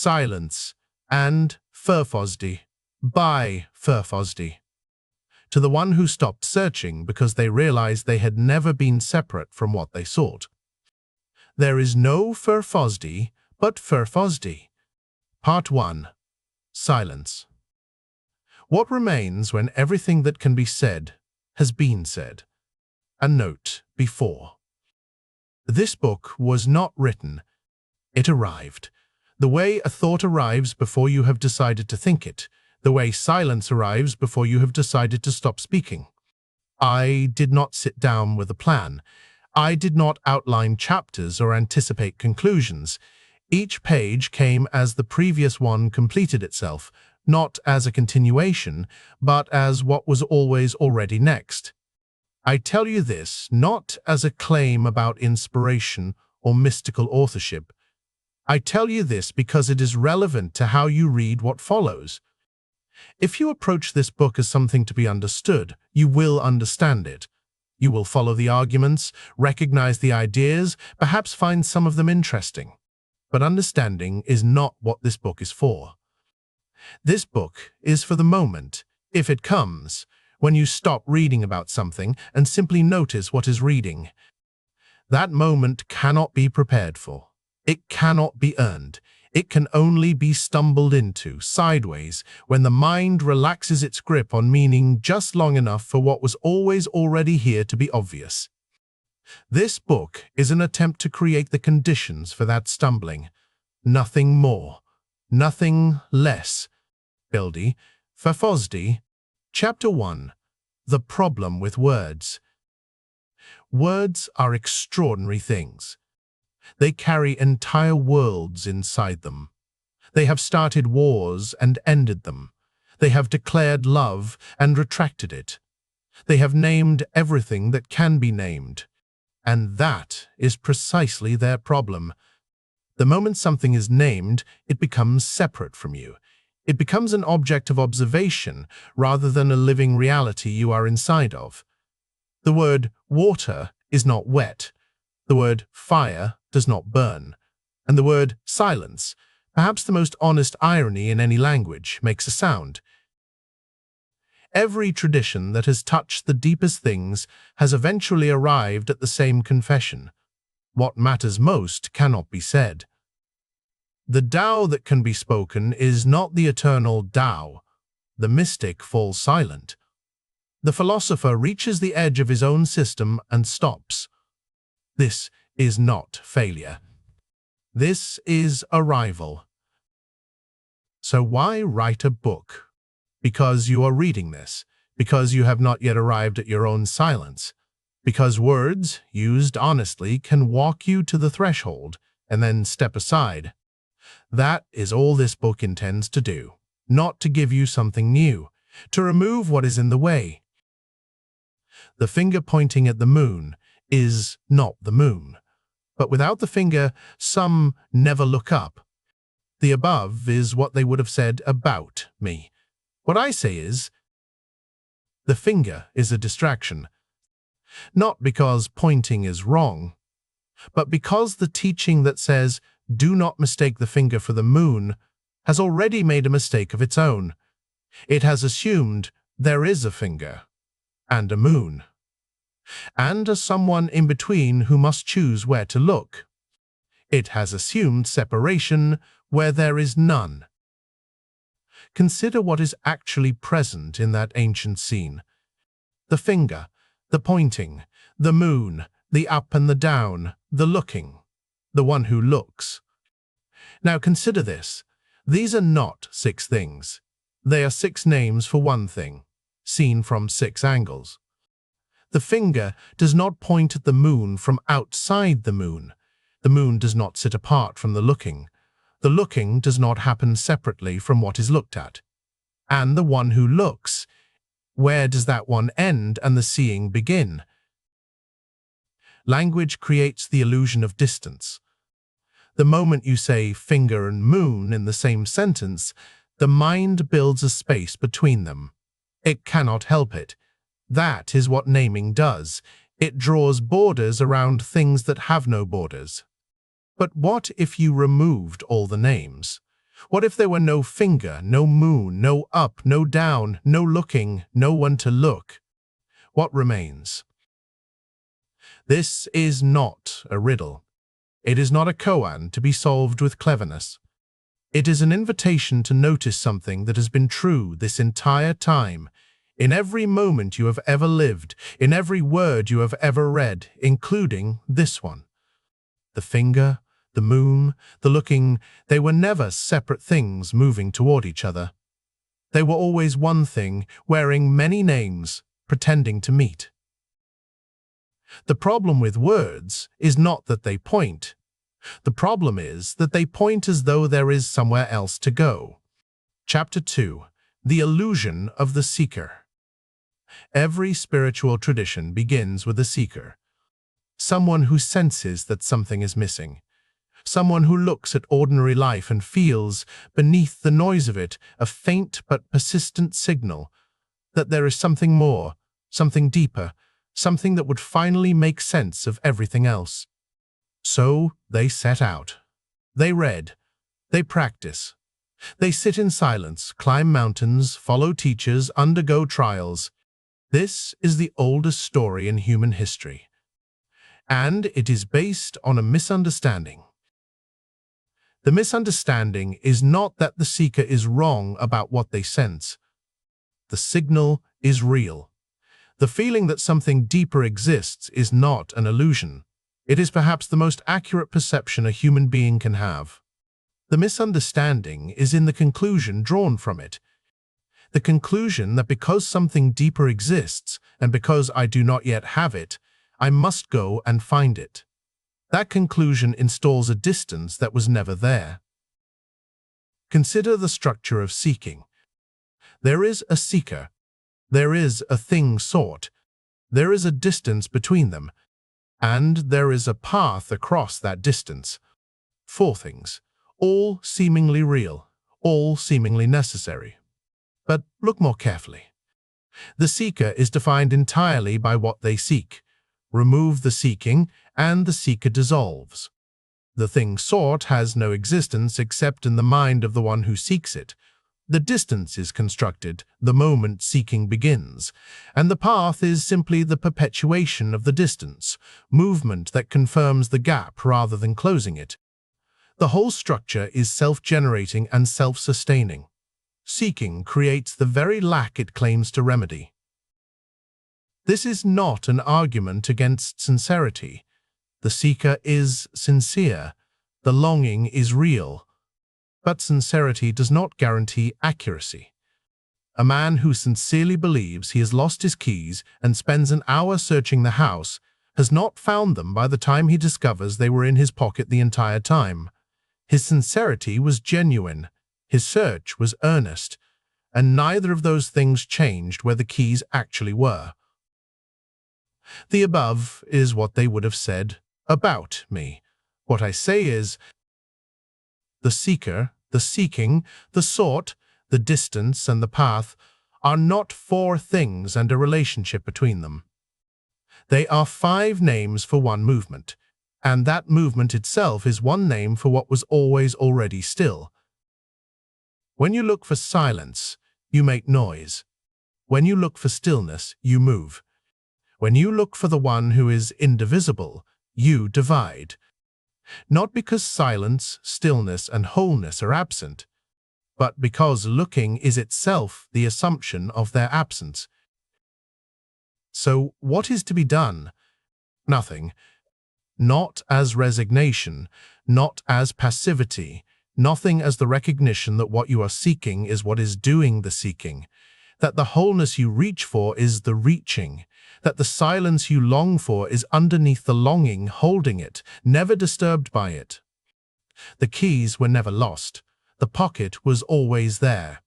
Silence, and Firfozdy, by Firfozdy. To the one who stopped searching because they realized they had never been separate from what they sought. There is no Firfozdy but Firfozdy. Part 1. Silence. What remains when everything that can be said has been said? A note before. This book was not written. It arrived. The way a thought arrives before you have decided to think it. The way silence arrives before you have decided to stop speaking. I did not sit down with a plan. I did not outline chapters or anticipate conclusions. Each page came as the previous one completed itself, not as a continuation, but as what was always already next. I tell you this not as a claim about inspiration or mystical authorship. I tell you this because it is relevant to how you read what follows. If you approach this book as something to be understood, you will understand it. You will follow the arguments, recognize the ideas, perhaps find some of them interesting. But understanding is not what this book is for. This book is for the moment, if it comes, when you stop reading about something and simply notice what is reading. That moment cannot be prepared for. It cannot be earned. It can only be stumbled into, sideways, when the mind relaxes its grip on meaning just long enough for what was always already here to be obvious. This book is an attempt to create the conditions for that stumbling. Nothing more. Nothing less. Firfozdy, Chapter 1. The Problem with Words. Words are extraordinary things. They carry entire worlds inside them. They have started wars and ended them. They have declared love and retracted it. They have named everything that can be named. And that is precisely their problem. The moment something is named, it becomes separate from you. It becomes an object of observation rather than a living reality you are inside of. The word water is not wet. The word fire does not burn. And the word silence, perhaps the most honest irony in any language, makes a sound. Every tradition that has touched the deepest things has eventually arrived at the same confession. What matters most cannot be said. The Tao that can be spoken is not the eternal Tao. The mystic falls silent. The philosopher reaches the edge of his own system and stops. This is not failure. This is arrival. So why write a book? Because you are reading this. Because you have not yet arrived at your own silence. Because words, used honestly, can walk you to the threshold and then step aside. That is all this book intends to do. Not to give you something new. To remove what is in the way. The finger pointing at the moon is not the moon. But without the finger, some never look up. The above is what they would have said about me. What I say is, the finger is a distraction. Not because pointing is wrong, but because the teaching that says, do not mistake the finger for the moon, has already made a mistake of its own. It has assumed there is a finger and a moon, and a someone in between who must choose where to look. It has assumed separation where there is none. Consider what is actually present in that ancient scene. The finger, the pointing, the moon, the up and the down, the looking, the one who looks. Now consider this. These are not 6 things. They are 6 names for one thing, seen from 6 angles. The finger does not point at the moon from outside the moon. The moon does not sit apart from the looking. The looking does not happen separately from what is looked at. And the one who looks, where does that one end and the seeing begin? Language creates the illusion of distance. The moment you say finger and moon in the same sentence, the mind builds a space between them. It cannot help it. That is what naming does. It draws borders around things that have no borders. But what if you removed all the names? What if there were no finger, no moon, no up, no down, no looking, no one to look? What remains? This is not a riddle. It is not a koan to be solved with cleverness. It is an invitation to notice something that has been true this entire time, in every moment you have ever lived, in every word you have ever read, including this one. The finger, the moon, the looking, they were never separate things moving toward each other. They were always one thing, wearing many names, pretending to meet. The problem with words is not that they point. The problem is that they point as though there is somewhere else to go. Chapter 2. The Illusion of the Seeker. Every spiritual tradition begins with a seeker. Someone who senses that something is missing. Someone who looks at ordinary life and feels, beneath the noise of it, a faint but persistent signal that there is something more, something deeper, something that would finally make sense of everything else. So they set out. They read. They practice. They sit in silence, climb mountains, follow teachers, undergo trials. This is the oldest story in human history. And it is based on a misunderstanding. The misunderstanding is not that the seeker is wrong about what they sense. The signal is real. The feeling that something deeper exists is not an illusion. It is perhaps the most accurate perception a human being can have. The misunderstanding is in the conclusion drawn from it. The conclusion that because something deeper exists, and because I do not yet have it, I must go and find it. That conclusion installs a distance that was never there. Consider the structure of seeking. There is a seeker. There is a thing sought. There is a distance between them. And there is a path across that distance. 4 things, all seemingly real, all seemingly necessary. But look more carefully. The seeker is defined entirely by what they seek. Remove the seeking, and the seeker dissolves. The thing sought has no existence except in the mind of the one who seeks it. The distance is constructed the moment seeking begins, and the path is simply the perpetuation of the distance, movement that confirms the gap rather than closing it. The whole structure is self-generating and self-sustaining. Seeking creates the very lack it claims to remedy. This is not an argument against sincerity. The seeker is sincere. The longing is real. But sincerity does not guarantee accuracy. A man who sincerely believes he has lost his keys and spends an hour searching the house has not found them by the time he discovers they were in his pocket the entire time. His sincerity was genuine. His search was earnest. And neither of those things changed where the keys actually were. The above is what they would have said about me. What I say is, the seeker, the seeking, the sought, the distance, and the path are not 4 things and a relationship between them. They are 5 names for one movement, and that movement itself is one name for what was always already still. When you look for silence, you make noise. When you look for stillness, you move. When you look for the one who is indivisible, you divide. Not because silence, stillness, and wholeness are absent, but because looking is itself the assumption of their absence. So what is to be done? Nothing. Not as resignation, not as passivity, nothing as the recognition that what you are seeking is what is doing the seeking, that the wholeness you reach for is the reaching, that the silence you long for is underneath the longing holding it, never disturbed by it. The keys were never lost. The pocket was always there.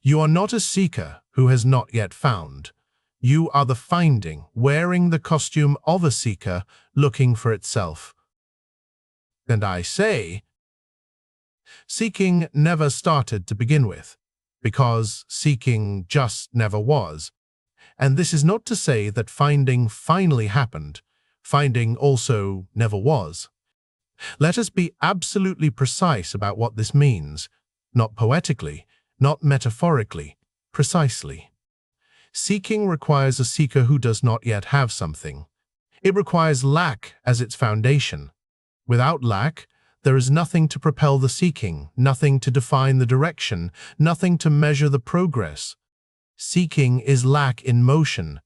You are not a seeker who has not yet found. You are the finding, wearing the costume of a seeker, looking for itself. And I say, seeking never started to begin with, because seeking just never was. And this is not to say that finding finally happened. Finding also never was. Let us be absolutely precise about what this means, not poetically, not metaphorically, precisely. Seeking requires a seeker who does not yet have something. It requires lack as its foundation. Without lack, there is nothing to propel the seeking, nothing to define the direction, nothing to measure the progress. Seeking is lack in motion.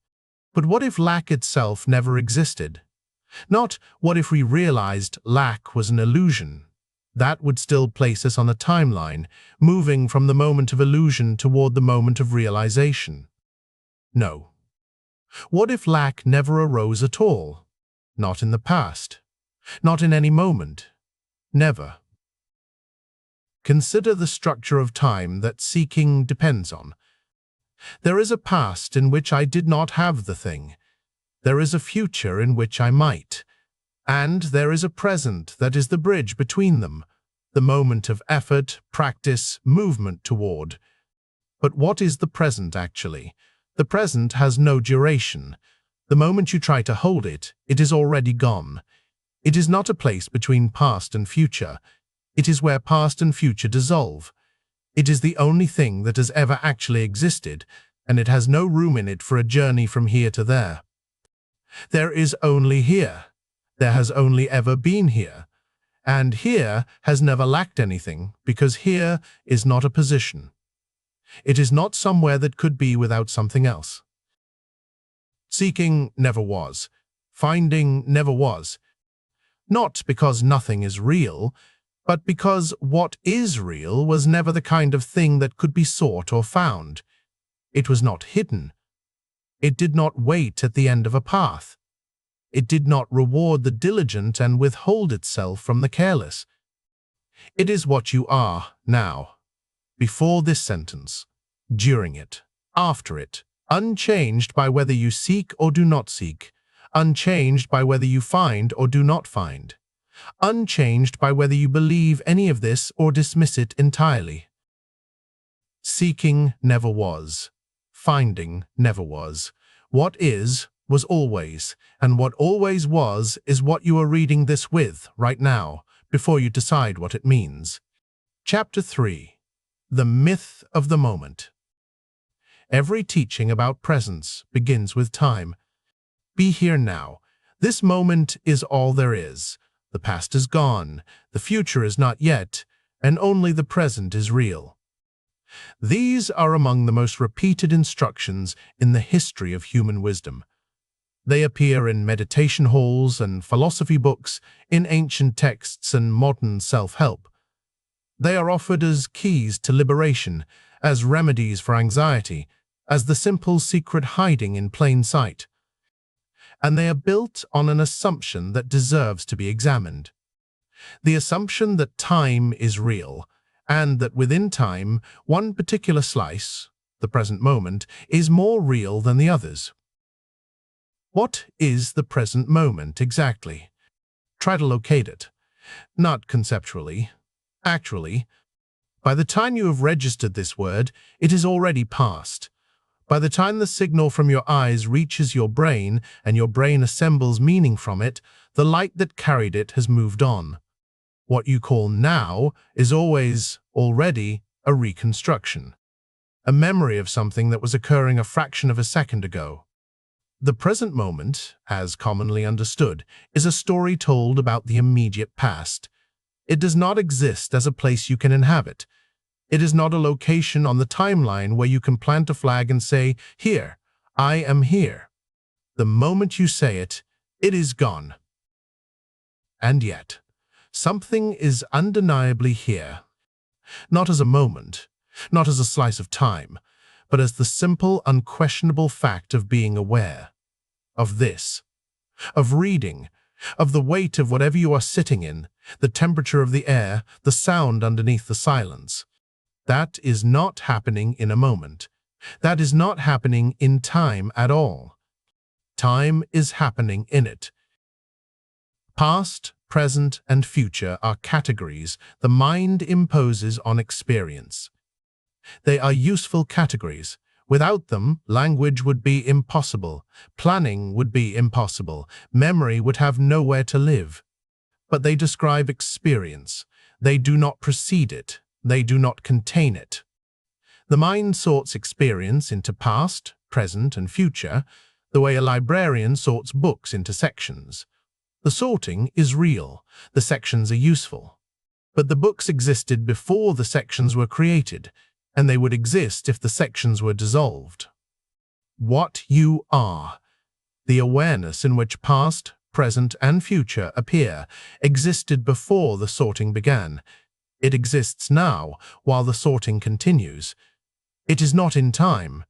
But what if lack itself never existed? Not what if we realized lack was an illusion. That would still place us on a timeline, moving from the moment of illusion toward the moment of realization. No. What if lack never arose at all? Not in the past. Not in any moment. Never. Consider the structure of time that seeking depends on. There is a past in which I did not have the thing. There is a future in which I might. And there is a present that is the bridge between them, the moment of effort, practice, movement toward. But what is the present actually? The present has no duration. The moment you try to hold it, it is already gone. It is not a place between past and future. It is where past and future dissolve. It is the only thing that has ever actually existed, and it has no room in it for a journey from here to there. There is only here. There has only ever been here. And here has never lacked anything, because here is not a position. It is not somewhere that could be without something else. Seeking never was. Finding never was. Not because nothing is real, but because what is real was never the kind of thing that could be sought or found. It was not hidden. It did not wait at the end of a path. It did not reward the diligent and withhold itself from the careless. It is what you are now, before this sentence, during it, after it, unchanged by whether you seek or do not seek, unchanged by whether you find or do not find, unchanged by whether you believe any of this or dismiss it entirely. Seeking never was. Finding never was. What is, was always, and what always was is what you are reading this with right now, before you decide what it means. Chapter 3. The Myth of the Moment. Every teaching about presence begins with time. Be here now. This moment is all there is. The past is gone, the future is not yet, and only the present is real. These are among the most repeated instructions in the history of human wisdom. They appear in meditation halls and philosophy books, in ancient texts and modern self-help. They are offered as keys to liberation, as remedies for anxiety, as the simple secret hiding in plain sight. And they are built on an assumption that deserves to be examined. The assumption that time is real, and that within time, one particular slice, the present moment, is more real than the others. What is the present moment exactly? Try to locate it. Not conceptually. Actually, by the time you have registered this word, it is already past. By the time the signal from your eyes reaches your brain and your brain assembles meaning from it, the light that carried it has moved on. What you call now is always, already, a reconstruction, a memory of something that was occurring a fraction of a second ago. The present moment, as commonly understood, is a story told about the immediate past. It does not exist as a place you can inhabit. It is not a location on the timeline where you can plant a flag and say, "Here, I am here." The moment you say it, it is gone. And yet, something is undeniably here. Not as a moment, not as a slice of time, but as the simple, unquestionable fact of being aware. Of this. Of reading. Of the weight of whatever you are sitting in, the temperature of the air, the sound underneath the silence. That is not happening in a moment. That is not happening in time at all. Time is happening in it. Past, present, and future are categories the mind imposes on experience. They are useful categories. Without them, language would be impossible, planning would be impossible, memory would have nowhere to live. but they describe experience. They do not precede it. They do not contain it. The mind sorts experience into past, present, and future, the way a librarian sorts books into sections. The sorting is real. The sections are useful. But the books existed before the sections were created, and they would exist if the sections were dissolved. What you are, the awareness in which past, present, and future appear, existed before the sorting began. It exists now, while the sorting continues. It is not in time.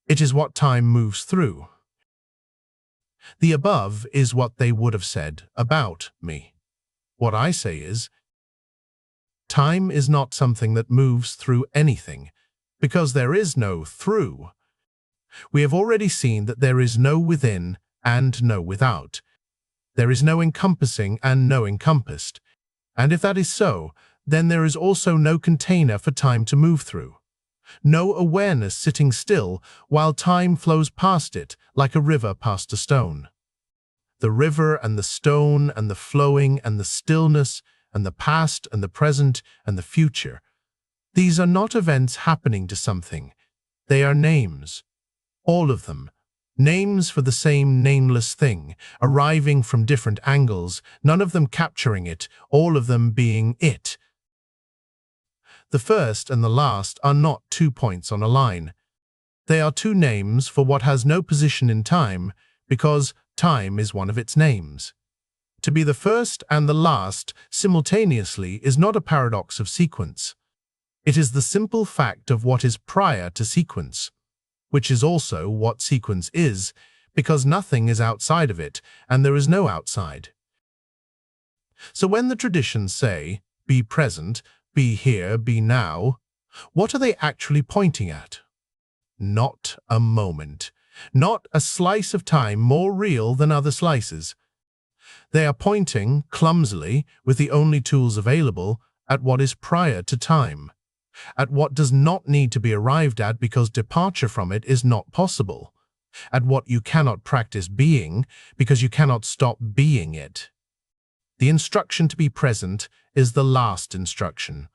It is what time moves through. The above is what they would have said about me. What I say is, time is not something that moves through anything, because there is no through. We have already seen that there is no within and no without. There is no encompassing and no encompassed. And if that is so, then there is also no container for time to move through. No awareness sitting still while time flows past it like a river past a stone. The river and the stone and the flowing and the stillness and the past and the present and the future. These are not events happening to something. They are names. All of them. Names for the same nameless thing, arriving from different angles, none of them capturing it, all of them being it. The first and the last are not 2 points on a line. They are 2 names for what has no position in time, because time is one of its names. To be the first and the last simultaneously is not a paradox of sequence. It is the simple fact of what is prior to sequence, which is also what sequence is, because nothing is outside of it, and there is no outside. So when the traditions say, be present, be here, be now, what are they actually pointing at? Not a moment, not a slice of time more real than other slices. They are pointing, clumsily, with the only tools available, at what is prior to time, at what does not need to be arrived at because departure from it is not possible, at what you cannot practice being because you cannot stop being it. The instruction to be present is the last instruction.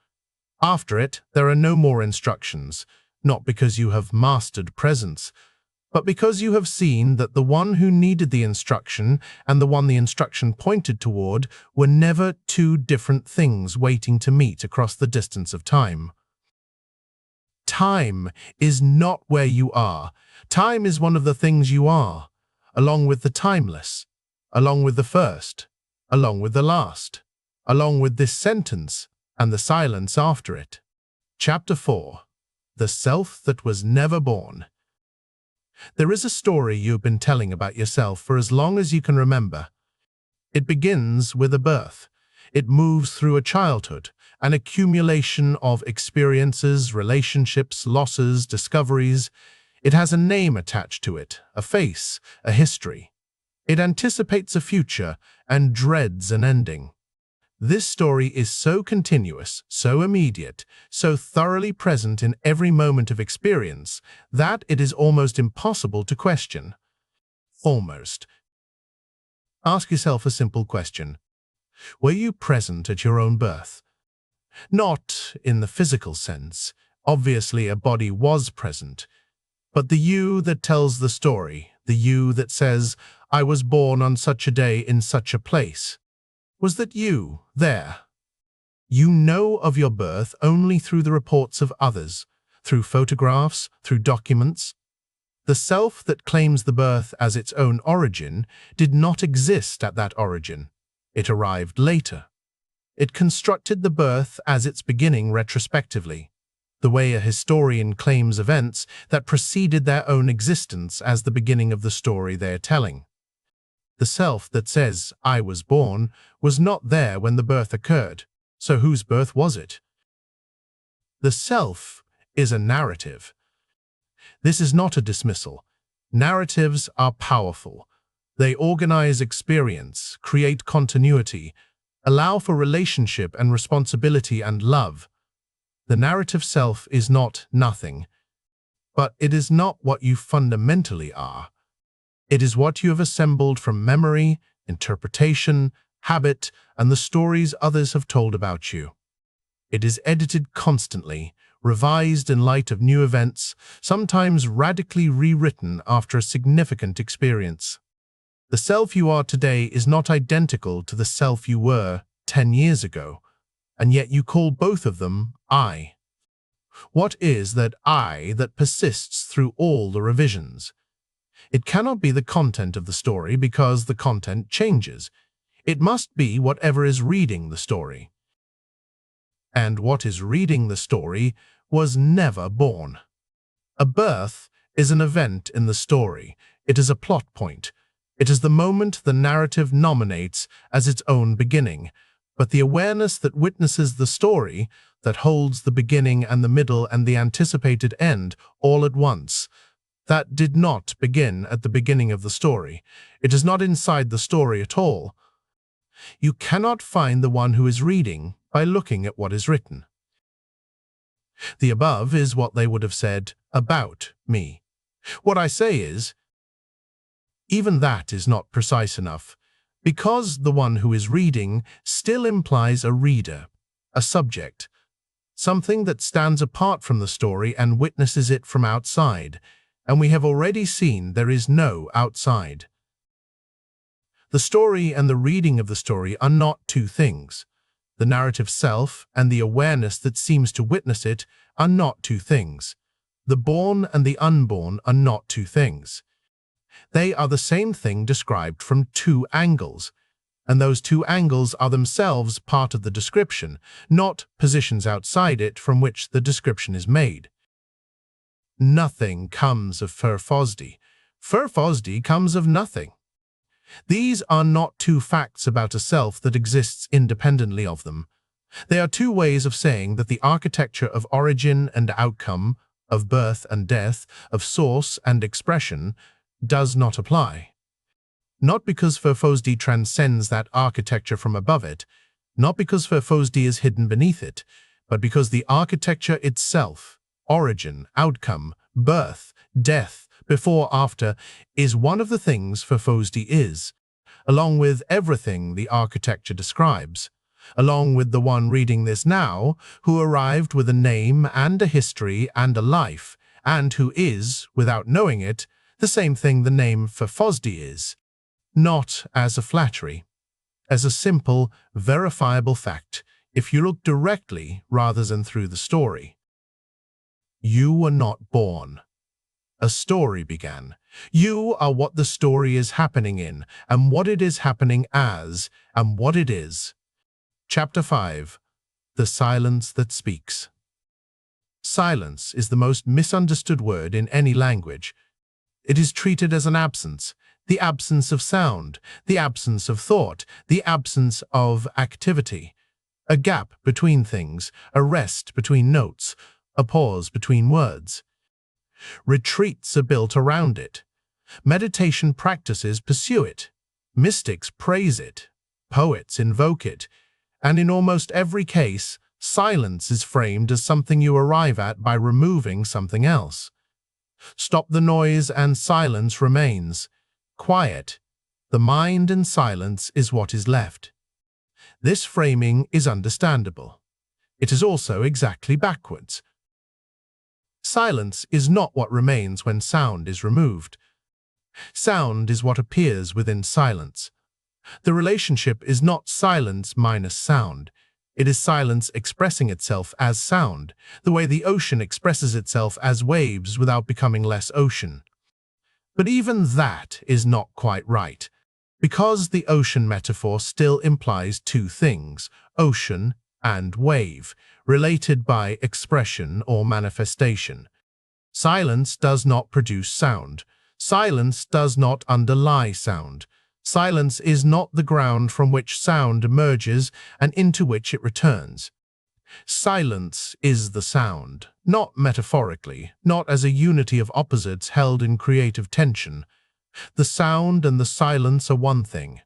After it, there are no more instructions, not because you have mastered presence, but because you have seen that the one who needed the instruction and the one the instruction pointed toward were never 2 different things waiting to meet across the distance of time. Time is not where you are. Time is one of the things you are, along with the timeless, along with the first, along with the last, along with this sentence and the silence after it. Chapter 4. The Self That Was Never Born. There is a story you've been telling about yourself for as long as you can remember. It begins with a birth. It moves through a childhood, an accumulation of experiences, relationships, losses, discoveries. It has a name attached to it, a face, a history. It anticipates a future and dreads an ending. This story is so continuous, so immediate, so thoroughly present in every moment of experience that it is almost impossible to question. Almost. Ask yourself a simple question. Were you present at your own birth? Not in the physical sense. Obviously, a body was present. But the you that tells the story, the you that says, I was born on such a day in such a place, was that you there? You know of your birth only through the reports of others, through photographs, through documents. The self that claims the birth as its own origin did not exist at that origin. It arrived later. It constructed the birth as its beginning retrospectively, the way a historian claims events that preceded their own existence as the beginning of the story they are telling. The self that says, I was born, was not there when the birth occurred, so whose birth was it? The self is a narrative. This is not a dismissal. Narratives are powerful. They organize experience, create continuity, allow for relationship and responsibility and love. The narrative self is not nothing, but it is not what you fundamentally are. It is what you have assembled from memory, interpretation, habit, and the stories others have told about you. It is edited constantly, revised in light of new events, sometimes radically rewritten after a significant experience. The self you are today is not identical to the self you were 10 years ago, and yet you call both of them I. What is that I that persists through all the revisions? It cannot be the content of the story because the content changes. It must be whatever is reading the story. And what is reading the story was never born. A birth is an event in the story. It is a plot point. It is the moment the narrative nominates as its own beginning, but the awareness that witnesses the story, that holds the beginning and the middle and the anticipated end all at once, that did not begin at the beginning of the story. It is not inside the story at all. You cannot find the one who is reading by looking at what is written. The above is what they would have said about me. What I say is, even that is not precise enough, because the one who is reading still implies a reader, a subject, something that stands apart from the story and witnesses it from outside, and we have already seen there is no outside. The story and the reading of the story are not two things. The narrative self and the awareness that seems to witness it are not two things. The born and the unborn are not two things. They are the same thing described from two angles, and those two angles are themselves part of the description, not positions outside it from which the description is made. Nothing comes of Firfozdy. Firfozdy comes of nothing. These are not two facts about a self that exists independently of them. They are two ways of saying that the architecture of origin and outcome, of birth and death, of source and expression, does not apply. Not because Firfozdy transcends that architecture from above it, not because Firfozdy is hidden beneath it, but because the architecture itself, origin, outcome, birth, death, before, after, is one of the things Firfozdy is, along with everything the architecture describes, along with the one reading this now, who arrived with a name and a history and a life, and who is, without knowing it, the same thing the name Firfozdy is, not as a flattery, as a simple, verifiable fact, if you look directly rather than through the story. You were not born. A story began. You are what the story is happening in, and what it is happening as, and what it is. Chapter 5. The Silence That Speaks. Silence is the most misunderstood word in any language. It is treated as an absence, the absence of sound, the absence of thought, the absence of activity, a gap between things, a rest between notes, a pause between words. Retreats are built around it. Meditation practices pursue it. Mystics praise it. Poets invoke it. And in almost every case, silence is framed as something you arrive at by removing something else. Stop the noise and silence remains. Quiet. The mind and silence is what is left. This framing is understandable. It is also exactly backwards. Silence is not what remains when sound is removed. Sound is what appears within silence. The relationship is not silence minus sound. It is silence expressing itself as sound, the way the ocean expresses itself as waves without becoming less ocean. But even that is not quite right, because the ocean metaphor still implies two things, ocean and wave, related by expression or manifestation. Silence does not produce sound. Silence does not underlie sound. Silence is not the ground from which sound emerges and into which it returns. Silence is the sound, not metaphorically, not as a unity of opposites held in creative tension. The sound and the silence are one thing.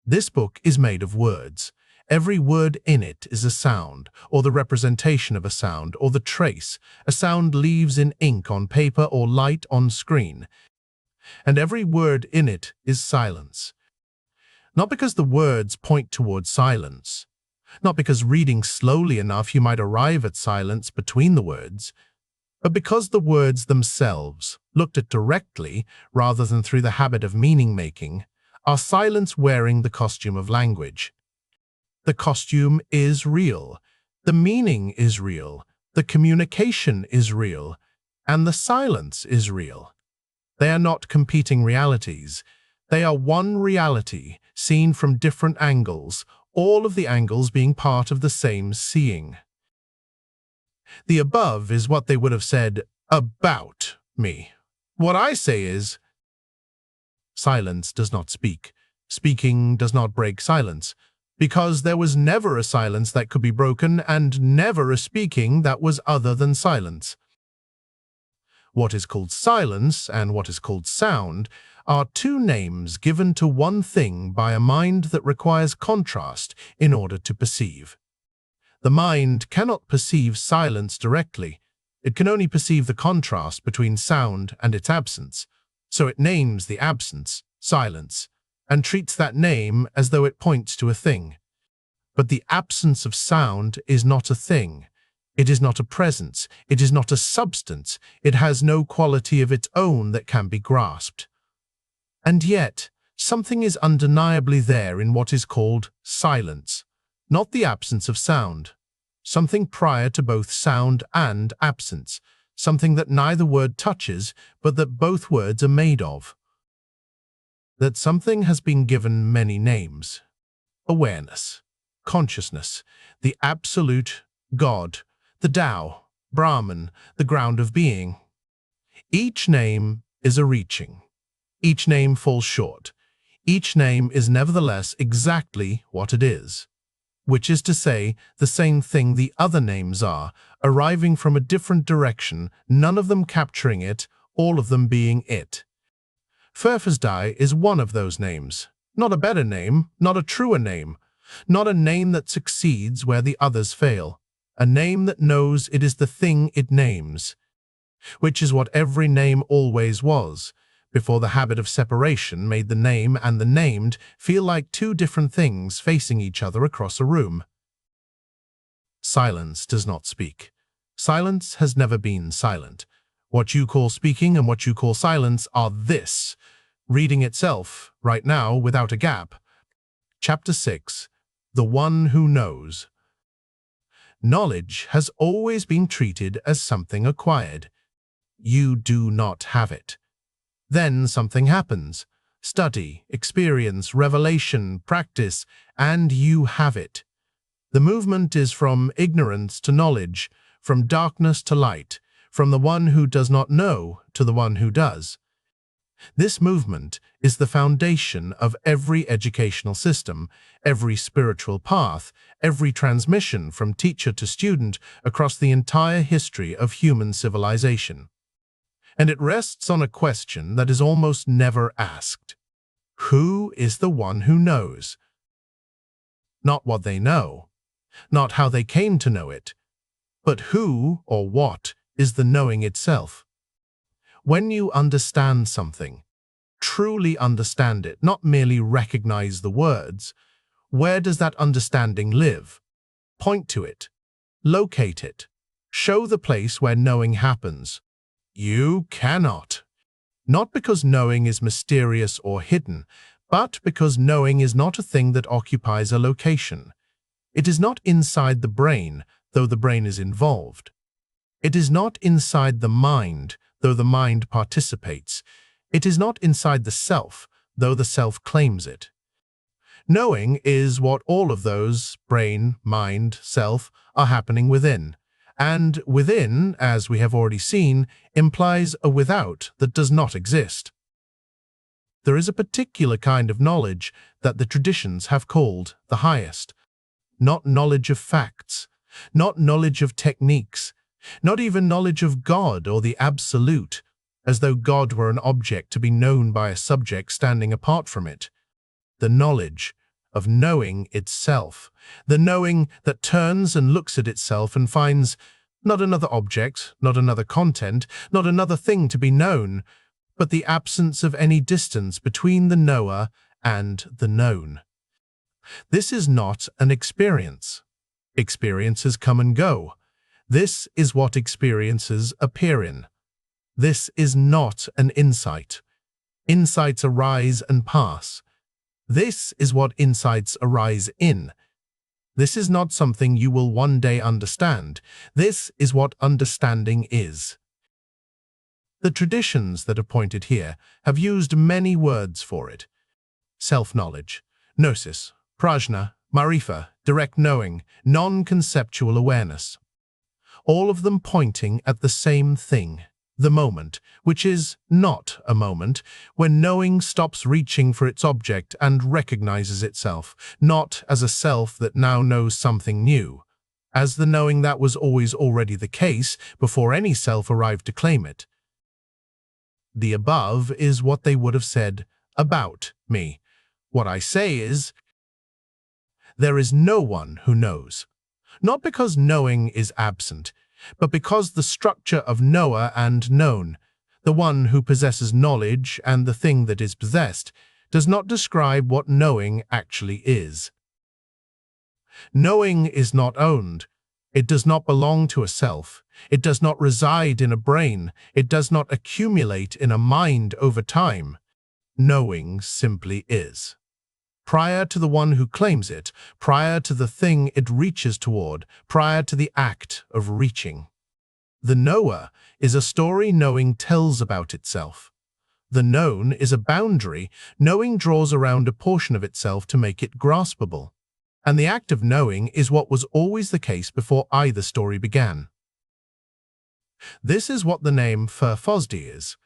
This book is made of words. Every word in it is a sound, or the representation of a sound, or the trace a sound leaves in ink on paper or light on screen. And every word in it is silence. Not because the words point towards silence, not because reading slowly enough you might arrive at silence between the words, but because the words themselves, looked at directly rather than through the habit of meaning-making, are silence wearing the costume of language. The costume is real, the meaning is real, the communication is real, and the silence is real. They are not competing realities. They are one reality, seen from different angles, all of the angles being part of the same seeing. The above is what they would have said about me. What I say is, silence does not speak. Speaking does not break silence, because there was never a silence that could be broken and never a speaking that was other than silence. What is called silence and what is called sound are two names given to one thing by a mind that requires contrast in order to perceive. The mind cannot perceive silence directly. It can only perceive the contrast between sound and its absence, so it names the absence silence and treats that name as though it points to a thing. But the absence of sound is not a thing. It is not a presence. It is not a substance. It has no quality of its own that can be grasped. And yet, something is undeniably there in what is called silence, not the absence of sound. Something prior to both sound and absence, something that neither word touches, but that both words are made of. That something has been given many names. Awareness, consciousness, the absolute, God, the Tao, Brahman, the ground of being. Each name is a reaching. Each name falls short. Each name is nevertheless exactly what it is, which is to say, the same thing the other names are, arriving from a different direction, none of them capturing it, all of them being it. Firfozdy is one of those names. Not a better name, not a truer name, not a name that succeeds where the others fail, a name that knows it is the thing it names, which is what every name always was, before the habit of separation made the name and the named feel like two different things facing each other across a room. Silence does not speak. Silence has never been silent. What you call speaking and what you call silence are this, reading itself, right now, without a gap. Chapter 6. The One Who Knows. Knowledge has always been treated as something acquired. You do not have it. Then something happens. Study, experience, revelation, practice, and you have it. The movement is from ignorance to knowledge, from darkness to light, from the one who does not know to the one who does. This movement is the foundation of every educational system, every spiritual path, every transmission from teacher to student across the entire history of human civilization. And it rests on a question that is almost never asked. Who is the one who knows? Not what they know, not how they came to know it, but who or what is the knowing itself. When you understand something, truly understand it, not merely recognize the words, where does that understanding live? Point to it, locate it, show the place where knowing happens. You cannot. Not because knowing is mysterious or hidden, but because knowing is not a thing that occupies a location. It is not inside the brain, though the brain is involved. It is not inside the mind, though the mind participates. It is not inside the self, though the self claims it. Knowing is what all of those, brain, mind, self, are happening within. And within, as we have already seen, implies a without that does not exist. There is a particular kind of knowledge that the traditions have called the highest. Not knowledge of facts, not knowledge of techniques, not even knowledge of God or the absolute, as though God were an object to be known by a subject standing apart from it. The knowledge of knowing itself, the knowing that turns and looks at itself and finds not another object, not another content, not another thing to be known, but the absence of any distance between the knower and the known. This is not an experience. Experiences come and go. This is what experiences appear in. This is not an insight. Insights arise and pass. This is what insights arise in. This is not something you will one day understand. This is what understanding is. The traditions that are pointed here have used many words for it. Self-knowledge, gnosis, prajna, marifa, direct knowing, non-conceptual awareness. All of them pointing at the same thing, the moment, which is not a moment, when knowing stops reaching for its object and recognizes itself, not as a self that now knows something new, as the knowing that was always already the case before any self arrived to claim it. The above is what they would have said about me. What I say is, there is no one who knows. Not because knowing is absent, but because the structure of knower and known, the one who possesses knowledge and the thing that is possessed, does not describe what knowing actually is. Knowing is not owned. It does not belong to a self. It does not reside in a brain. It does not accumulate in a mind over time. Knowing simply is. Prior to the one who claims it, prior to the thing it reaches toward, prior to the act of reaching. The knower is a story knowing tells about itself. The known is a boundary knowing draws around a portion of itself to make it graspable. And the act of knowing is what was always the case before either story began. This is what the name Firfozdy is.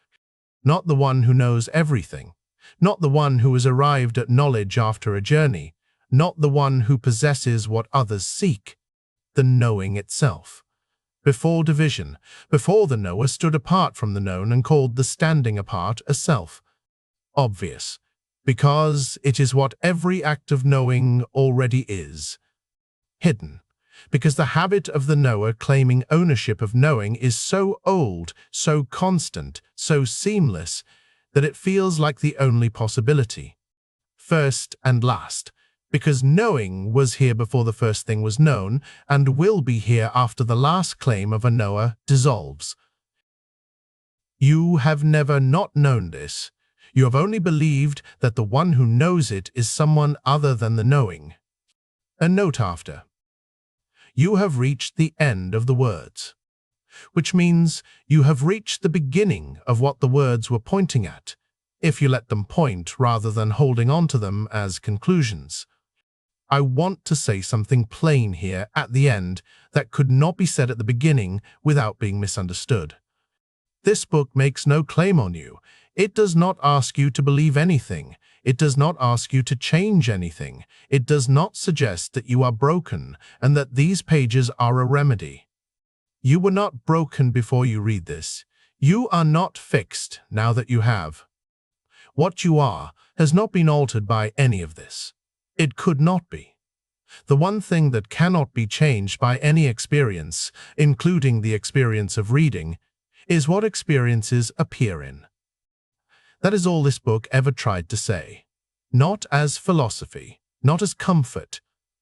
Not the one who knows everything. Not the one who has arrived at knowledge after a journey. Not the one who possesses what others seek. The knowing itself. Before division, before the knower stood apart from the known and called the standing apart a self. Obvious. Because it is what every act of knowing already is. Hidden, because the habit of the knower claiming ownership of knowing is so old, so constant, so seamless, that it feels like the only possibility. First and last, because knowing was here before the first thing was known, and will be here after the last claim of a knower dissolves. You have never not known this. You have only believed that the one who knows it is someone other than the knowing. A note after. You have reached the end of the words, which means you have reached the beginning of what the words were pointing at, if you let them point rather than holding on to them as conclusions. I want to say something plain here at the end that could not be said at the beginning without being misunderstood. This book makes no claim on you. It does not ask you to believe anything. It does not ask you to change anything. It does not suggest that you are broken and that these pages are a remedy. You were not broken before you read this. You are not fixed now that you have. What you are has not been altered by any of this. It could not be. The one thing that cannot be changed by any experience, including the experience of reading, is what experiences appear in. That is all this book ever tried to say. Not as philosophy, not as comfort,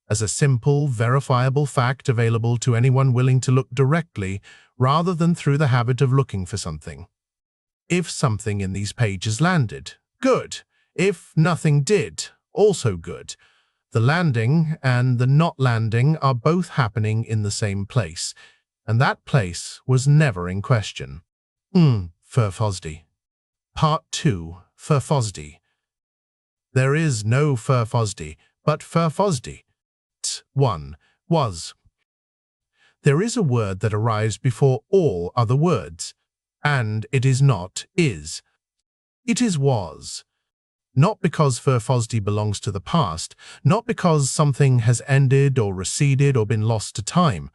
as a simple, verifiable fact available to anyone willing to look directly rather than through the habit of looking for something. If something in these pages landed, good. If nothing did, also good. The landing and the not landing are both happening in the same place, and that place was never in question. Firfozdy. Part 2. Firfozdy. There is no Firfozdy, but Firfozdy. 1. Was. There is a word that arrives before all other words, and it is not is. It is was. Not because Firfozdy belongs to the past, not because something has ended or receded or been lost to time,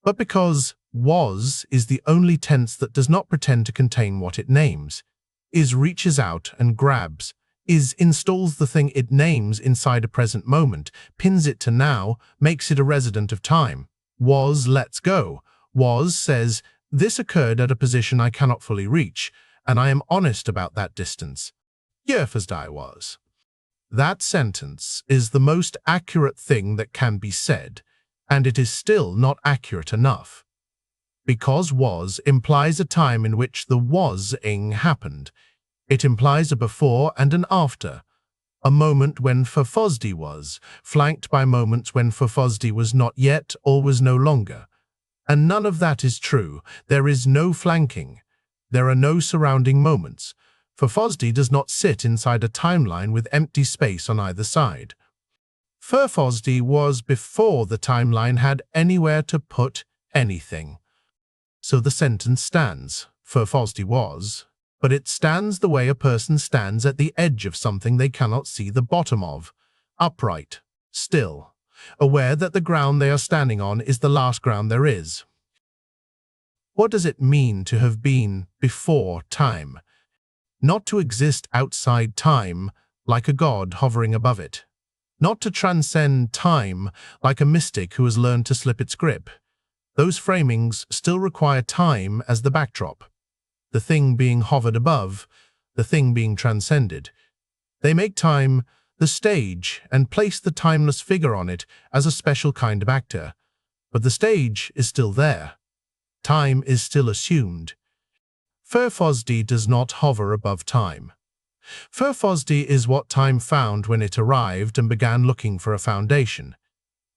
but because was is the only tense that does not pretend to contain what it names. Is reaches out and grabs. Is installs the thing it names inside a present moment, pins it to now, makes it a resident of time. Was lets go. Was says, this occurred at a position I cannot fully reach, and I am honest about that distance. Firfozdy was. That sentence is the most accurate thing that can be said, and it is still not accurate enough. Because was implies a time in which the was-ing happened. It implies a before and an after, a moment when Firfozdy was, flanked by moments when Firfozdy was not yet or was no longer. And none of that is true. There is no flanking. There are no surrounding moments. Firfozdy does not sit inside a timeline with empty space on either side. Firfozdy was before the timeline had anywhere to put anything. So the sentence stands. Firfozdy was. But it stands the way a person stands at the edge of something they cannot see the bottom of, upright, still, aware that the ground they are standing on is the last ground there is. What does it mean to have been before time? Not to exist outside time, like a god hovering above it. Not to transcend time, like a mystic who has learned to slip its grip. Those framings still require time as the backdrop. The thing being hovered above, the thing being transcended. They make time the stage and place the timeless figure on it as a special kind of actor. But the stage is still there. Time is still assumed. Firfozdy does not hover above time. Firfozdy is what time found when it arrived and began looking for a foundation.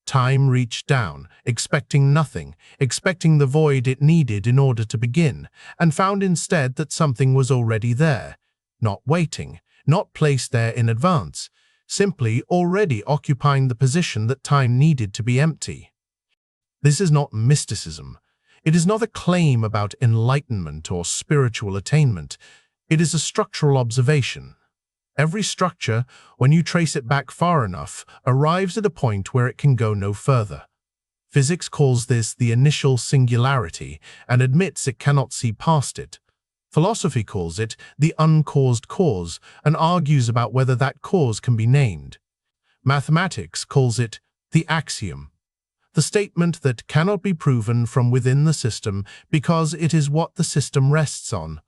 Time reached down, expecting nothing, expecting the void it needed in order to begin, and found instead that something was already there, not waiting, not placed there in advance, simply already occupying the position that time needed to be empty. This is not mysticism. It is not a claim about enlightenment or spiritual attainment. It is a structural observation. Every structure, when you trace it back far enough, arrives at a point where it can go no further. Physics calls this the initial singularity and admits it cannot see past it. Philosophy calls it the uncaused cause and argues about whether that cause can be named. Mathematics calls it the axiom, the statement that cannot be proven from within the system because it is what the system rests on.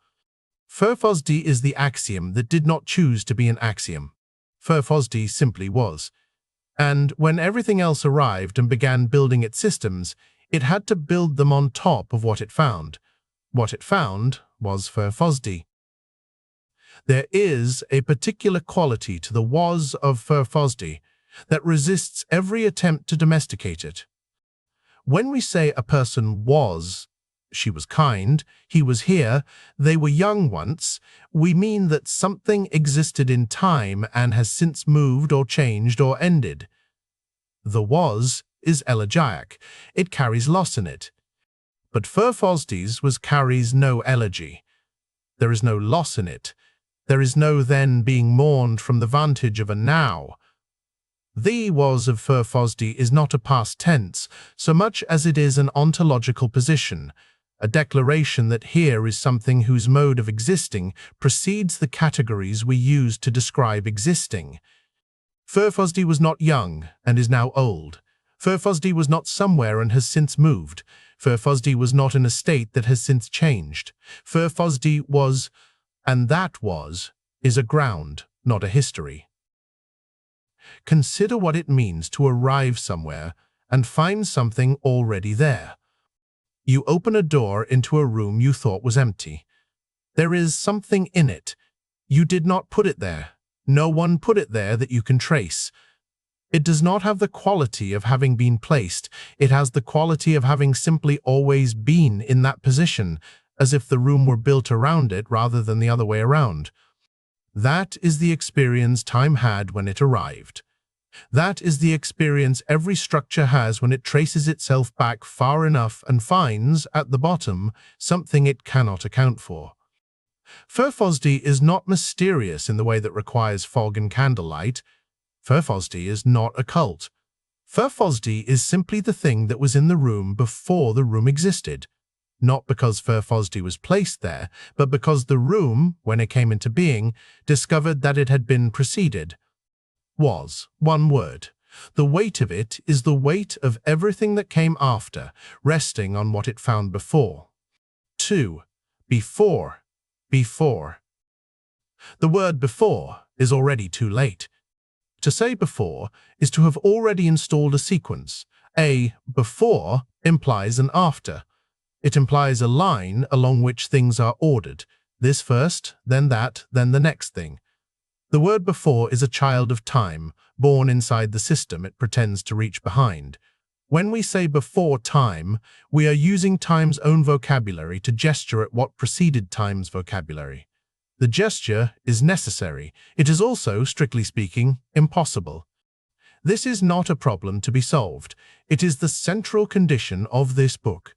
Firfozdy is the axiom that did not choose to be an axiom. Firfozdy simply was. And when everything else arrived and began building its systems, it had to build them on top of what it found. What it found was Firfozdy. There is a particular quality to the was of Firfozdy that resists every attempt to domesticate it. When we say a person was, she was kind, he was here, they were young once, we mean that something existed in time and has since moved or changed or ended. The was is elegiac. It carries loss in it. But Firfozdy's was carries no elegy. There is no loss in it. There is no then being mourned from the vantage of a now. The was of Firfozdy is not a past tense so much as it is an ontological position, a declaration that here is something whose mode of existing precedes the categories we use to describe existing. Firfozdy was not young and is now old. Firfozdy was not somewhere and has since moved. Firfozdy was not in a state that has since changed. Firfozdy was, and that was, is a ground, not a history. Consider what it means to arrive somewhere and find something already there. You open a door into a room you thought was empty. There is something in it. You did not put it there. No one put it there that you can trace. It does not have the quality of having been placed. It has the quality of having simply always been in that position, as if the room were built around it rather than the other way around. That is the experience time had when it arrived. That is the experience every structure has when it traces itself back far enough and finds, at the bottom, something it cannot account for. Firfozdy is not mysterious in the way that requires fog and candlelight. Firfozdy is not occult. Firfozdy is simply the thing that was in the room before the room existed. Not because Firfozdy was placed there, but because the room, when it came into being, discovered that it had been preceded. Was, one word. The weight of it is the weight of everything that came after, resting on what it found before. 2. Before. Before. The word before is already too late. To say before is to have already installed a sequence. A before implies an after. It implies a line along which things are ordered. This first, then that, then the next thing. The word before is a child of time, born inside the system it pretends to reach behind. When we say before time, we are using time's own vocabulary to gesture at what preceded time's vocabulary. The gesture is necessary. It is also, strictly speaking, impossible. This is not a problem to be solved. It is the central condition of this book.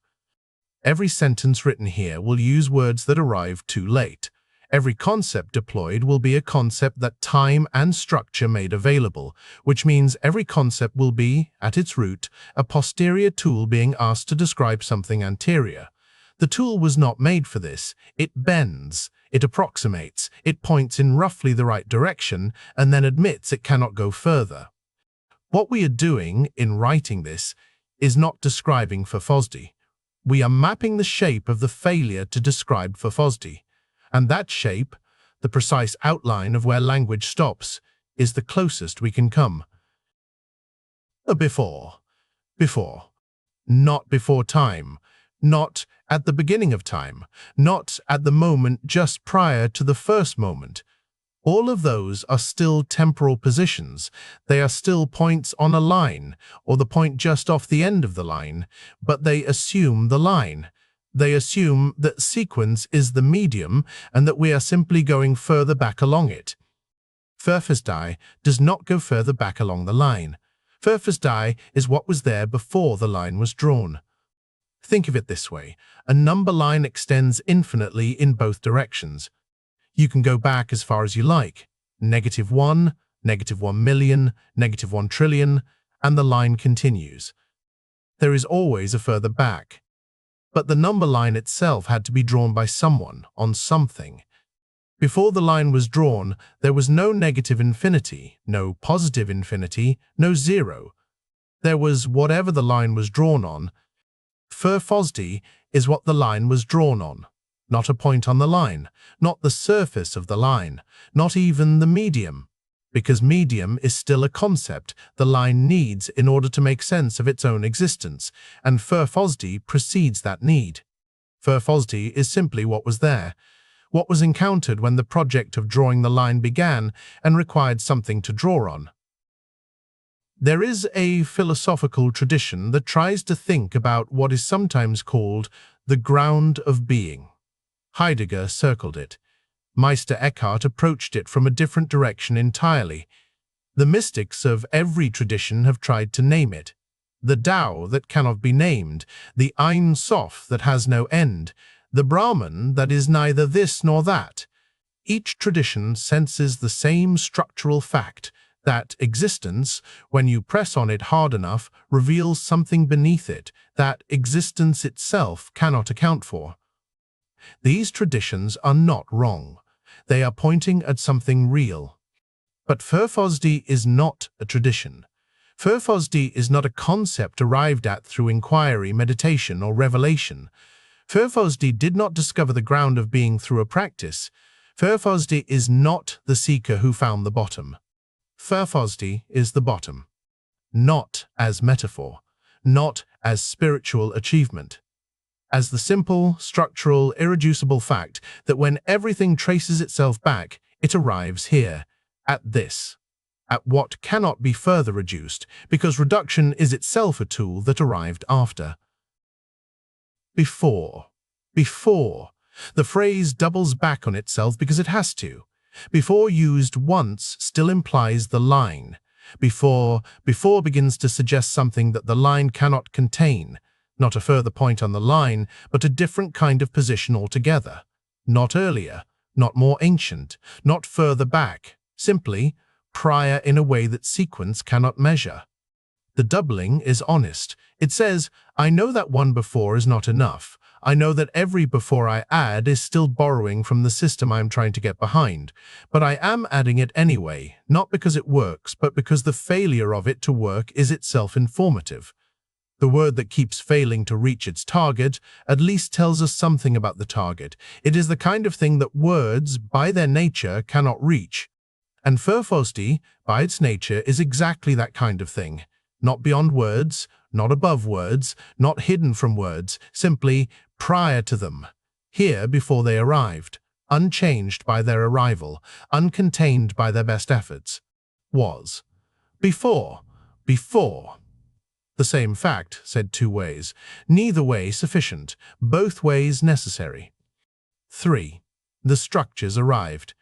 Every sentence written here will use words that arrive too late. Every concept deployed will be a concept that time and structure made available, which means every concept will be, at its root, a posterior tool being asked to describe something anterior. The tool was not made for this. It bends, it approximates, it points in roughly the right direction, and then admits it cannot go further. What we are doing in writing this is not describing Firfozdy. We are mapping the shape of the failure to describe Firfozdy. And that shape, the precise outline of where language stops, is the closest we can come. Before. Not before time. Not at the beginning of time. Not at the moment just prior to the first moment. All of those are still temporal positions. They are still points on a line, or the point just off the end of the line, but they assume the line. They assume that sequence is the medium and that we are simply going further back along it. Firfozdy does not go further back along the line. Firfozdy is what was there before the line was drawn. Think of it this way. A number line extends infinitely in both directions. You can go back as far as you like. -1, -1,000,000, -1 trillion, and the line continues. There is always a further back. But the number line itself had to be drawn by someone, on something. Before the line was drawn, there was no negative infinity, no positive infinity, no zero. There was whatever the line was drawn on. Firfozdy is what the line was drawn on. Not a point on the line, not the surface of the line, not even the medium. Because medium is still a concept the line needs in order to make sense of its own existence, and Firfozdy precedes that need. Firfozdy is simply what was there, what was encountered when the project of drawing the line began and required something to draw on. There is a philosophical tradition that tries to think about what is sometimes called the ground of being. Heidegger circled it. Meister Eckhart approached it from a different direction entirely. The mystics of every tradition have tried to name it. The Tao that cannot be named, the Ein Sof that has no end, the Brahman that is neither this nor that. Each tradition senses the same structural fact, that existence, when you press on it hard enough, reveals something beneath it that existence itself cannot account for. These traditions are not wrong. They are pointing at something real. But Firfozdy is not a tradition. Firfozdy is not a concept arrived at through inquiry, meditation, or revelation. Firfozdy did not discover the ground of being through a practice. Firfozdy is not the seeker who found the bottom. Firfozdy is the bottom. Not as metaphor, not as spiritual achievement. As the simple, structural, irreducible fact that when everything traces itself back, it arrives here, at this, at what cannot be further reduced, because reduction is itself a tool that arrived after. Before. The phrase doubles back on itself because it has to. Before used once still implies the line. Before begins to suggest something that the line cannot contain. Not a further point on the line, but a different kind of position altogether. Not earlier, not more ancient, not further back, simply prior in a way that sequence cannot measure. The doubling is honest. It says, I know that one before is not enough. I know that every before I add is still borrowing from the system I am trying to get behind. But I am adding it anyway, not because it works, but because the failure of it to work is itself informative. The word that keeps failing to reach its target at least tells us something about the target. It is the kind of thing that words, by their nature, cannot reach. And Firfozdy, by its nature, is exactly that kind of thing. Not beyond words, not above words, not hidden from words, simply prior to them, here before they arrived, unchanged by their arrival, uncontained by their best efforts. Was. Before. The same fact, said two ways, neither way sufficient, both ways necessary. 3. The structures arrived.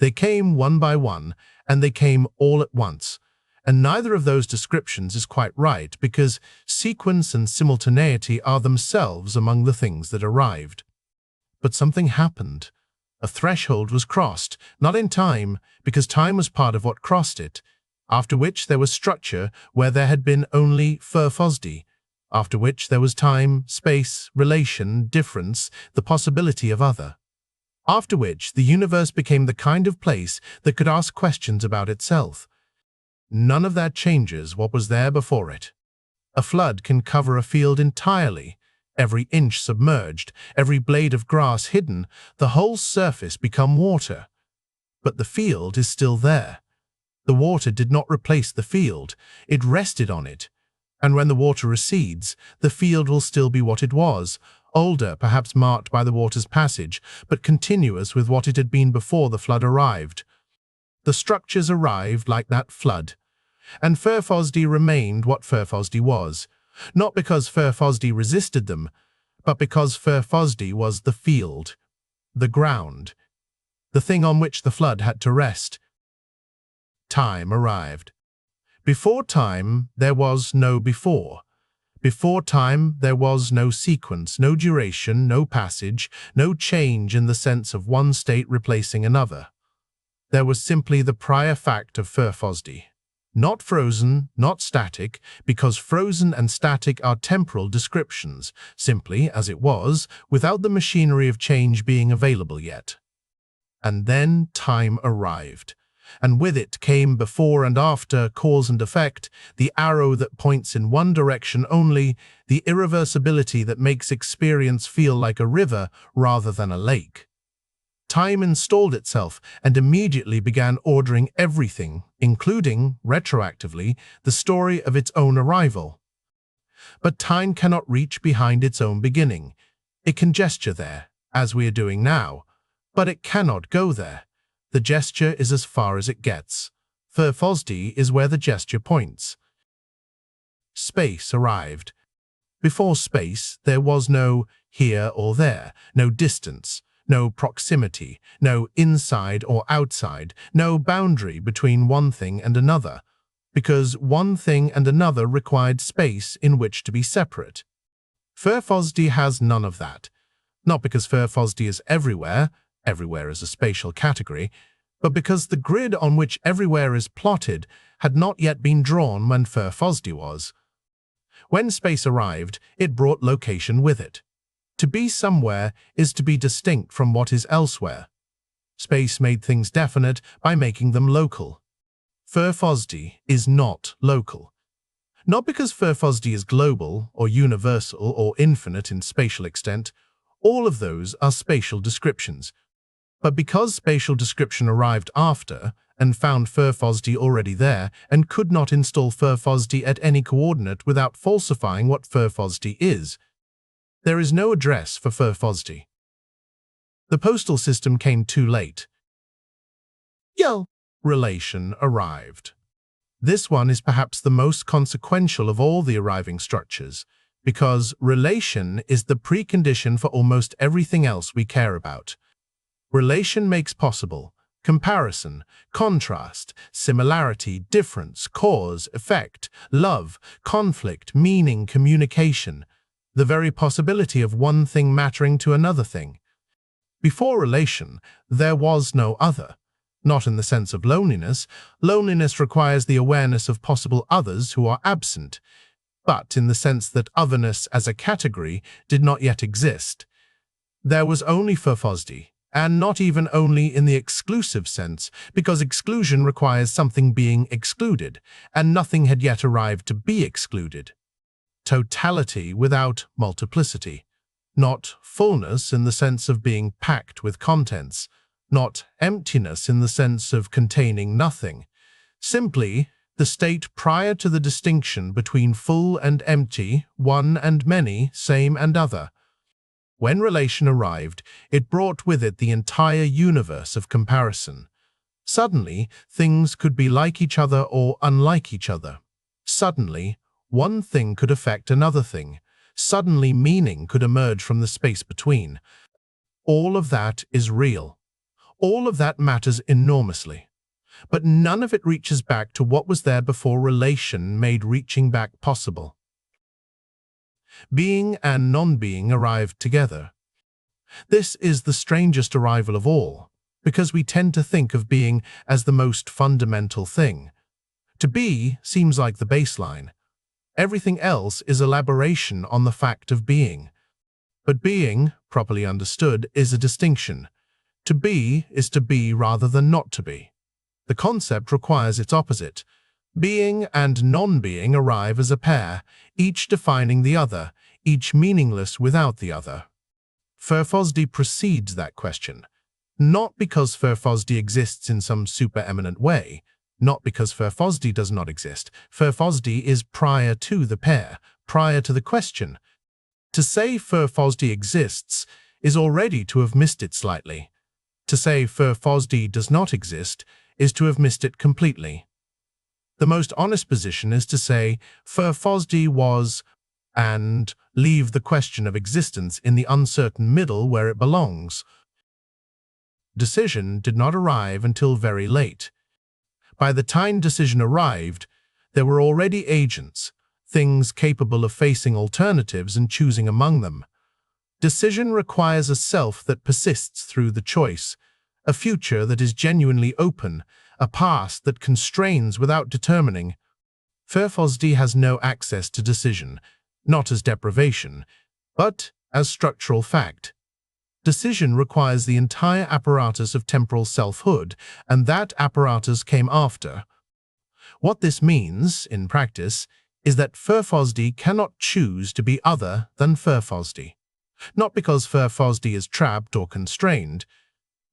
They came one by one, and they came all at once, and neither of those descriptions is quite right, because sequence and simultaneity are themselves among the things that arrived. But something happened. A threshold was crossed, not in time, because time was part of what crossed it, after which there was structure where there had been only Firfozdy, after which there was time, space, relation, difference, the possibility of other. After which the universe became the kind of place that could ask questions about itself. None of that changes what was there before it. A flood can cover a field entirely, every inch submerged, every blade of grass hidden, the whole surface become water. But the field is still there. The water did not replace the field, it rested on it. And when the water recedes, the field will still be what it was, older, perhaps marked by the water's passage, but continuous with what it had been before the flood arrived. The structures arrived like that flood, and Firfozdy remained what Firfozdy was, not because Firfozdy resisted them, but because Firfozdy was the field, the ground, the thing on which the flood had to rest. Time arrived. Before time, there was no before. Before time, there was no sequence, no duration, no passage, no change in the sense of one state replacing another. There was simply the prior fact of Firfozdy. Not frozen, not static, because frozen and static are temporal descriptions, simply as it was, without the machinery of change being available yet. And then time arrived. And with it came before and after, cause and effect, the arrow that points in one direction only, the irreversibility that makes experience feel like a river rather than a lake. Time installed itself and immediately began ordering everything, including, retroactively, the story of its own arrival. But time cannot reach behind its own beginning. It can gesture there, as we are doing now, but it cannot go there. The gesture is as far as it gets. Firfozdy is where the gesture points. Space arrived. Before space, there was no here or there, no distance, no proximity, no inside or outside, no boundary between one thing and another, because one thing and another required space in which to be separate. Firfozdy has none of that, not because Firfozdy is everywhere, everywhere is a spatial category, but because the grid on which everywhere is plotted had not yet been drawn when Firfozdy was. When space arrived, it brought location with it. To be somewhere is to be distinct from what is elsewhere. Space made things definite by making them local. Firfozdy is not local. Not because Firfozdy is global or universal or infinite in spatial extent, all of those are spatial descriptions. But because spatial description arrived after and found Firfozdy already there and could not install Firfozdy at any coordinate without falsifying what Firfozdy is, there is no address for Firfozdy. The postal system came too late. Relation arrived. This one is perhaps the most consequential of all the arriving structures, because relation is the precondition for almost everything else we care about. Relation makes possible comparison, contrast, similarity, difference, cause, effect, love, conflict, meaning, communication, the very possibility of one thing mattering to another thing. Before relation, there was no other. Not in the sense of loneliness. Loneliness requires the awareness of possible others who are absent, but in the sense that otherness as a category did not yet exist. There was only Firfozdy, and not even only in the exclusive sense, because exclusion requires something being excluded, and nothing had yet arrived to be excluded. Totality without multiplicity. Not fullness in the sense of being packed with contents, not emptiness in the sense of containing nothing, simply the state prior to the distinction between full and empty, one and many, same and other. When relation arrived, it brought with it the entire universe of comparison. Suddenly, things could be like each other or unlike each other. Suddenly, one thing could affect another thing. Suddenly, meaning could emerge from the space between. All of that is real. All of that matters enormously. But none of it reaches back to what was there before relation made reaching back possible. Being and non-being arrived together. This is the strangest arrival of all, because we tend to think of being as the most fundamental thing. To be seems like the baseline. Everything else is elaboration on the fact of being. But being, properly understood, is a distinction. To be is to be rather than not to be. The concept requires its opposite. Being and non-being arrive as a pair, each defining the other, each meaningless without the other. Firfozdy precedes that question, not because Firfozdy exists in some super-eminent way, not because Firfozdy does not exist. Firfozdy is prior to the pair, prior to the question. To say Firfozdy exists is already to have missed it slightly. To say Firfozdy does not exist is to have missed it completely. The most honest position is to say Firfozdy was, and leave the question of existence in the uncertain middle where it belongs. Decision did not arrive until very late. By the time decision arrived, there were already agents, things capable of facing alternatives and choosing among them. Decision requires a self that persists through the choice, a future that is genuinely open, a past that constrains without determining. Firfozdy has no access to decision, not as deprivation, but as structural fact. Decision requires the entire apparatus of temporal selfhood, and that apparatus came after. What this means, in practice, is that Firfozdy cannot choose to be other than Firfozdy. Not because Firfozdy is trapped or constrained,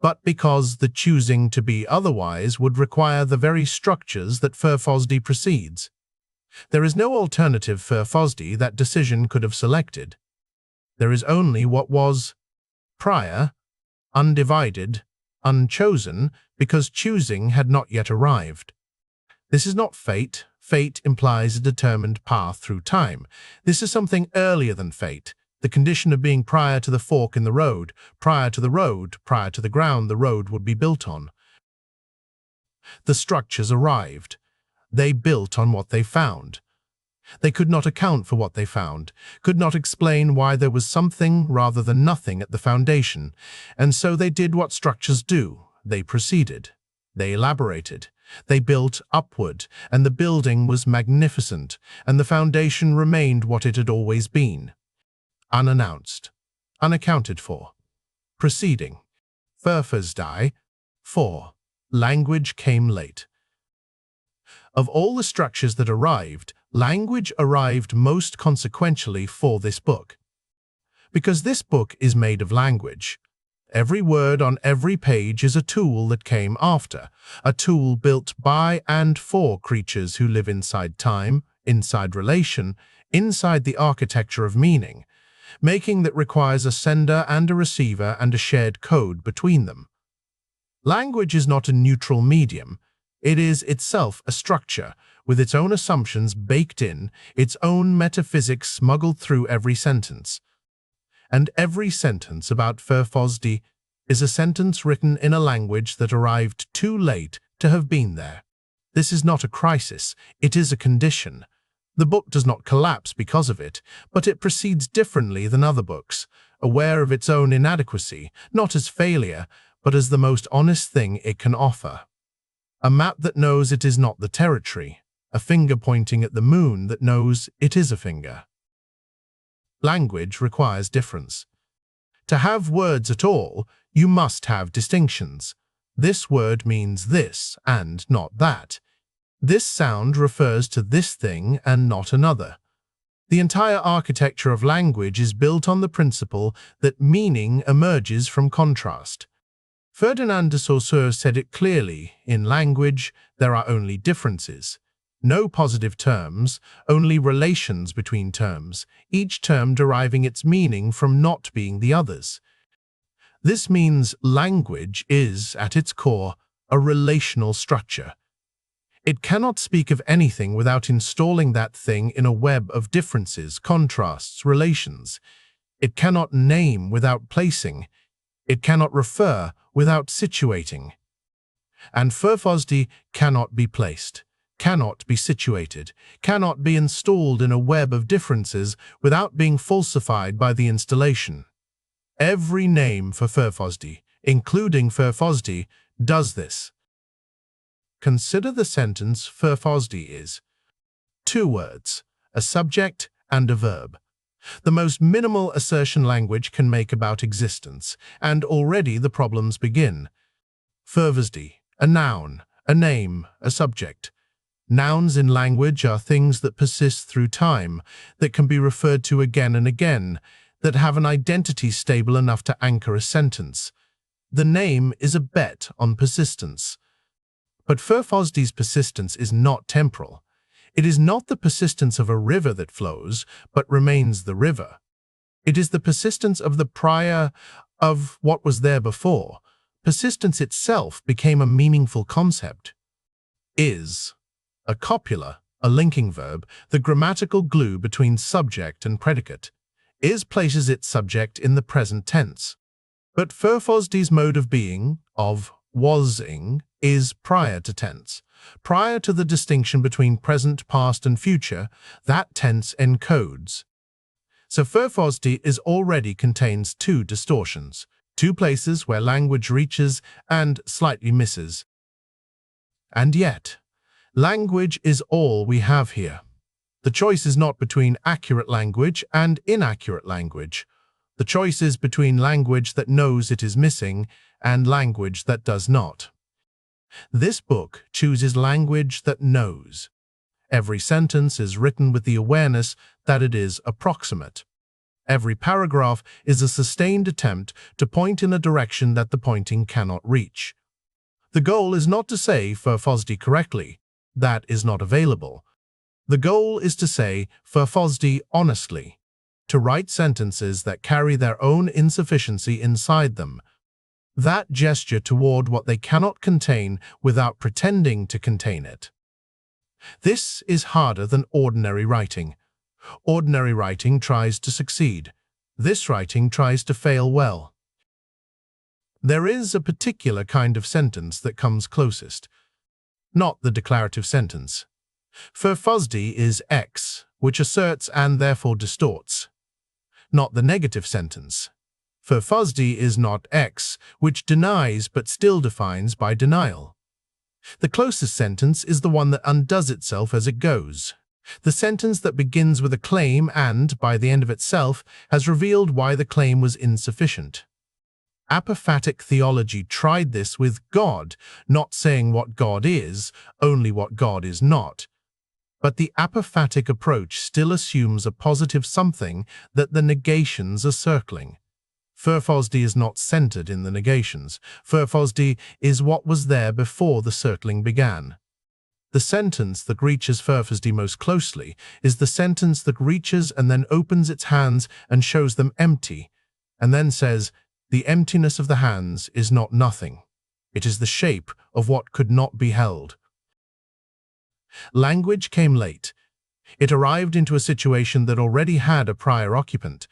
but because the choosing to be otherwise would require the very structures that Firfozdy precedes. There is no alternative Firfozdy that decision could have selected. There is only what was prior, undivided, unchosen, because choosing had not yet arrived. This is not fate. Fate implies a determined path through time. This is something earlier than fate, the condition of being prior to the fork in the road, prior to the road, prior to the ground the road would be built on. The structures arrived. They built on what they found. They could not account for what they found, could not explain why there was something rather than nothing at the foundation, and so they did what structures do. They proceeded. They elaborated. They built upward, and the building was magnificent, and the foundation remained what it had always been. Unannounced. Unaccounted for. Proceeding. Firfozdy. 4. Language came late. Of all the structures that arrived, language arrived most consequentially for this book. Because this book is made of language. Every word on every page is a tool that came after, a tool built by and for creatures who live inside time, inside relation, inside the architecture of meaning, making that requires a sender and a receiver and a shared code between them. Language is not a neutral medium. It is itself a structure, with its own assumptions baked in, its own metaphysics smuggled through every sentence. And every sentence about Firfozdy is a sentence written in a language that arrived too late to have been there. This is not a crisis, it is a condition. The book does not collapse because of it, but it proceeds differently than other books, aware of its own inadequacy, not as failure, but as the most honest thing it can offer. A map that knows it is not the territory, a finger pointing at the moon that knows it is a finger. Language requires difference. To have words at all, you must have distinctions. This word means this and not that. This sound refers to this thing and not another. The entire architecture of language is built on the principle that meaning emerges from contrast. Ferdinand de Saussure said it clearly, in language, there are only differences. No positive terms, only relations between terms, each term deriving its meaning from not being the other's. This means language is, at its core, a relational structure. It cannot speak of anything without installing that thing in a web of differences, contrasts, relations. It cannot name without placing. It cannot refer without situating. And Firfozdy cannot be placed, cannot be situated, cannot be installed in a web of differences without being falsified by the installation. Every name for Firfozdy, including Firfozdy, does this. Consider the sentence Firfozdy is 2 words, a subject and a verb. The most minimal assertion language can make about existence, and already the problems begin. Firfozdy, a noun, a name, a subject. Nouns in language are things that persist through time, that can be referred to again and again, that have an identity stable enough to anchor a sentence. The name is a bet on persistence. But Firfozdy's persistence is not temporal. It is not the persistence of a river that flows, but remains the river. It is the persistence of the prior, of what was there before. Persistence itself became a meaningful concept. Is, a copula, a linking verb, the grammatical glue between subject and predicate. Is places its subject in the present tense. But Firfozdy's mode of being, of was-ing, is prior to tense. Prior to the distinction between present, past, and future, that tense encodes. So Firfozdy already contains 2 distortions, 2 places where language reaches and slightly misses. And yet, language is all we have here. The choice is not between accurate language and inaccurate language. The choice is between language that knows it is missing and language that does not. This book chooses language that knows. Every sentence is written with the awareness that it is approximate. Every paragraph is a sustained attempt to point in a direction that the pointing cannot reach. The goal is not to say Firfozdy correctly. That is not available. The goal is to say Firfozdy honestly, to write sentences that carry their own insufficiency inside them. That gesture toward what they cannot contain without pretending to contain it. This is harder than ordinary writing. Ordinary writing tries to succeed. This writing tries to fail well. There is a particular kind of sentence that comes closest. Not the declarative sentence. Firfozdy is X, which asserts and therefore distorts. Not the negative sentence. Firfozdy is not X, which denies but still defines by denial. The closest sentence is the one that undoes itself as it goes. The sentence that begins with a claim and, by the end of itself, has revealed why the claim was insufficient. Apophatic theology tried this with God, not saying what God is, only what God is not. But the apophatic approach still assumes a positive something that the negations are circling. Firfozdy is not centered in the negations. Firfozdy is what was there before the circling began. The sentence that reaches Firfozdy most closely is the sentence that reaches and then opens its hands and shows them empty, and then says, the emptiness of the hands is not nothing. It is the shape of what could not be held. Language came late. It arrived into a situation that already had a prior occupant.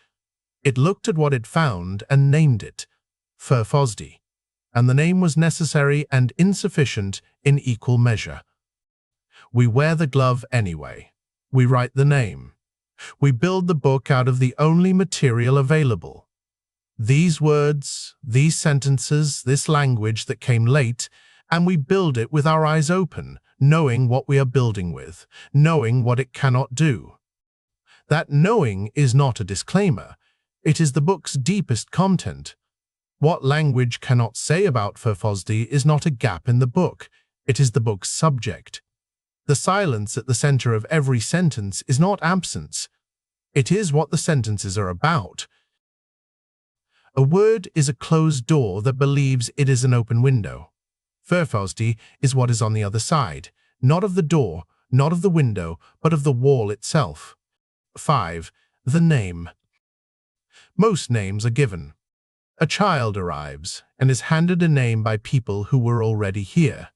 It looked at what it found and named it, Firfozdy, and the name was necessary and insufficient in equal measure. We wear the glove anyway. We write the name. We build the book out of the only material available. These words, these sentences, this language that came late, and we build it with our eyes open, knowing what we are building with, knowing what it cannot do. That knowing is not a disclaimer. It is the book's deepest content. What language cannot say about Firfozdy is not a gap in the book. It is the book's subject. The silence at the center of every sentence is not absence. It is what the sentences are about. A word is a closed door that believes it is an open window. Firfozdy is what is on the other side, not of the door, not of the window, but of the wall itself. 5. The name. Most names are given. A child arrives and is handed a name by people who were already here.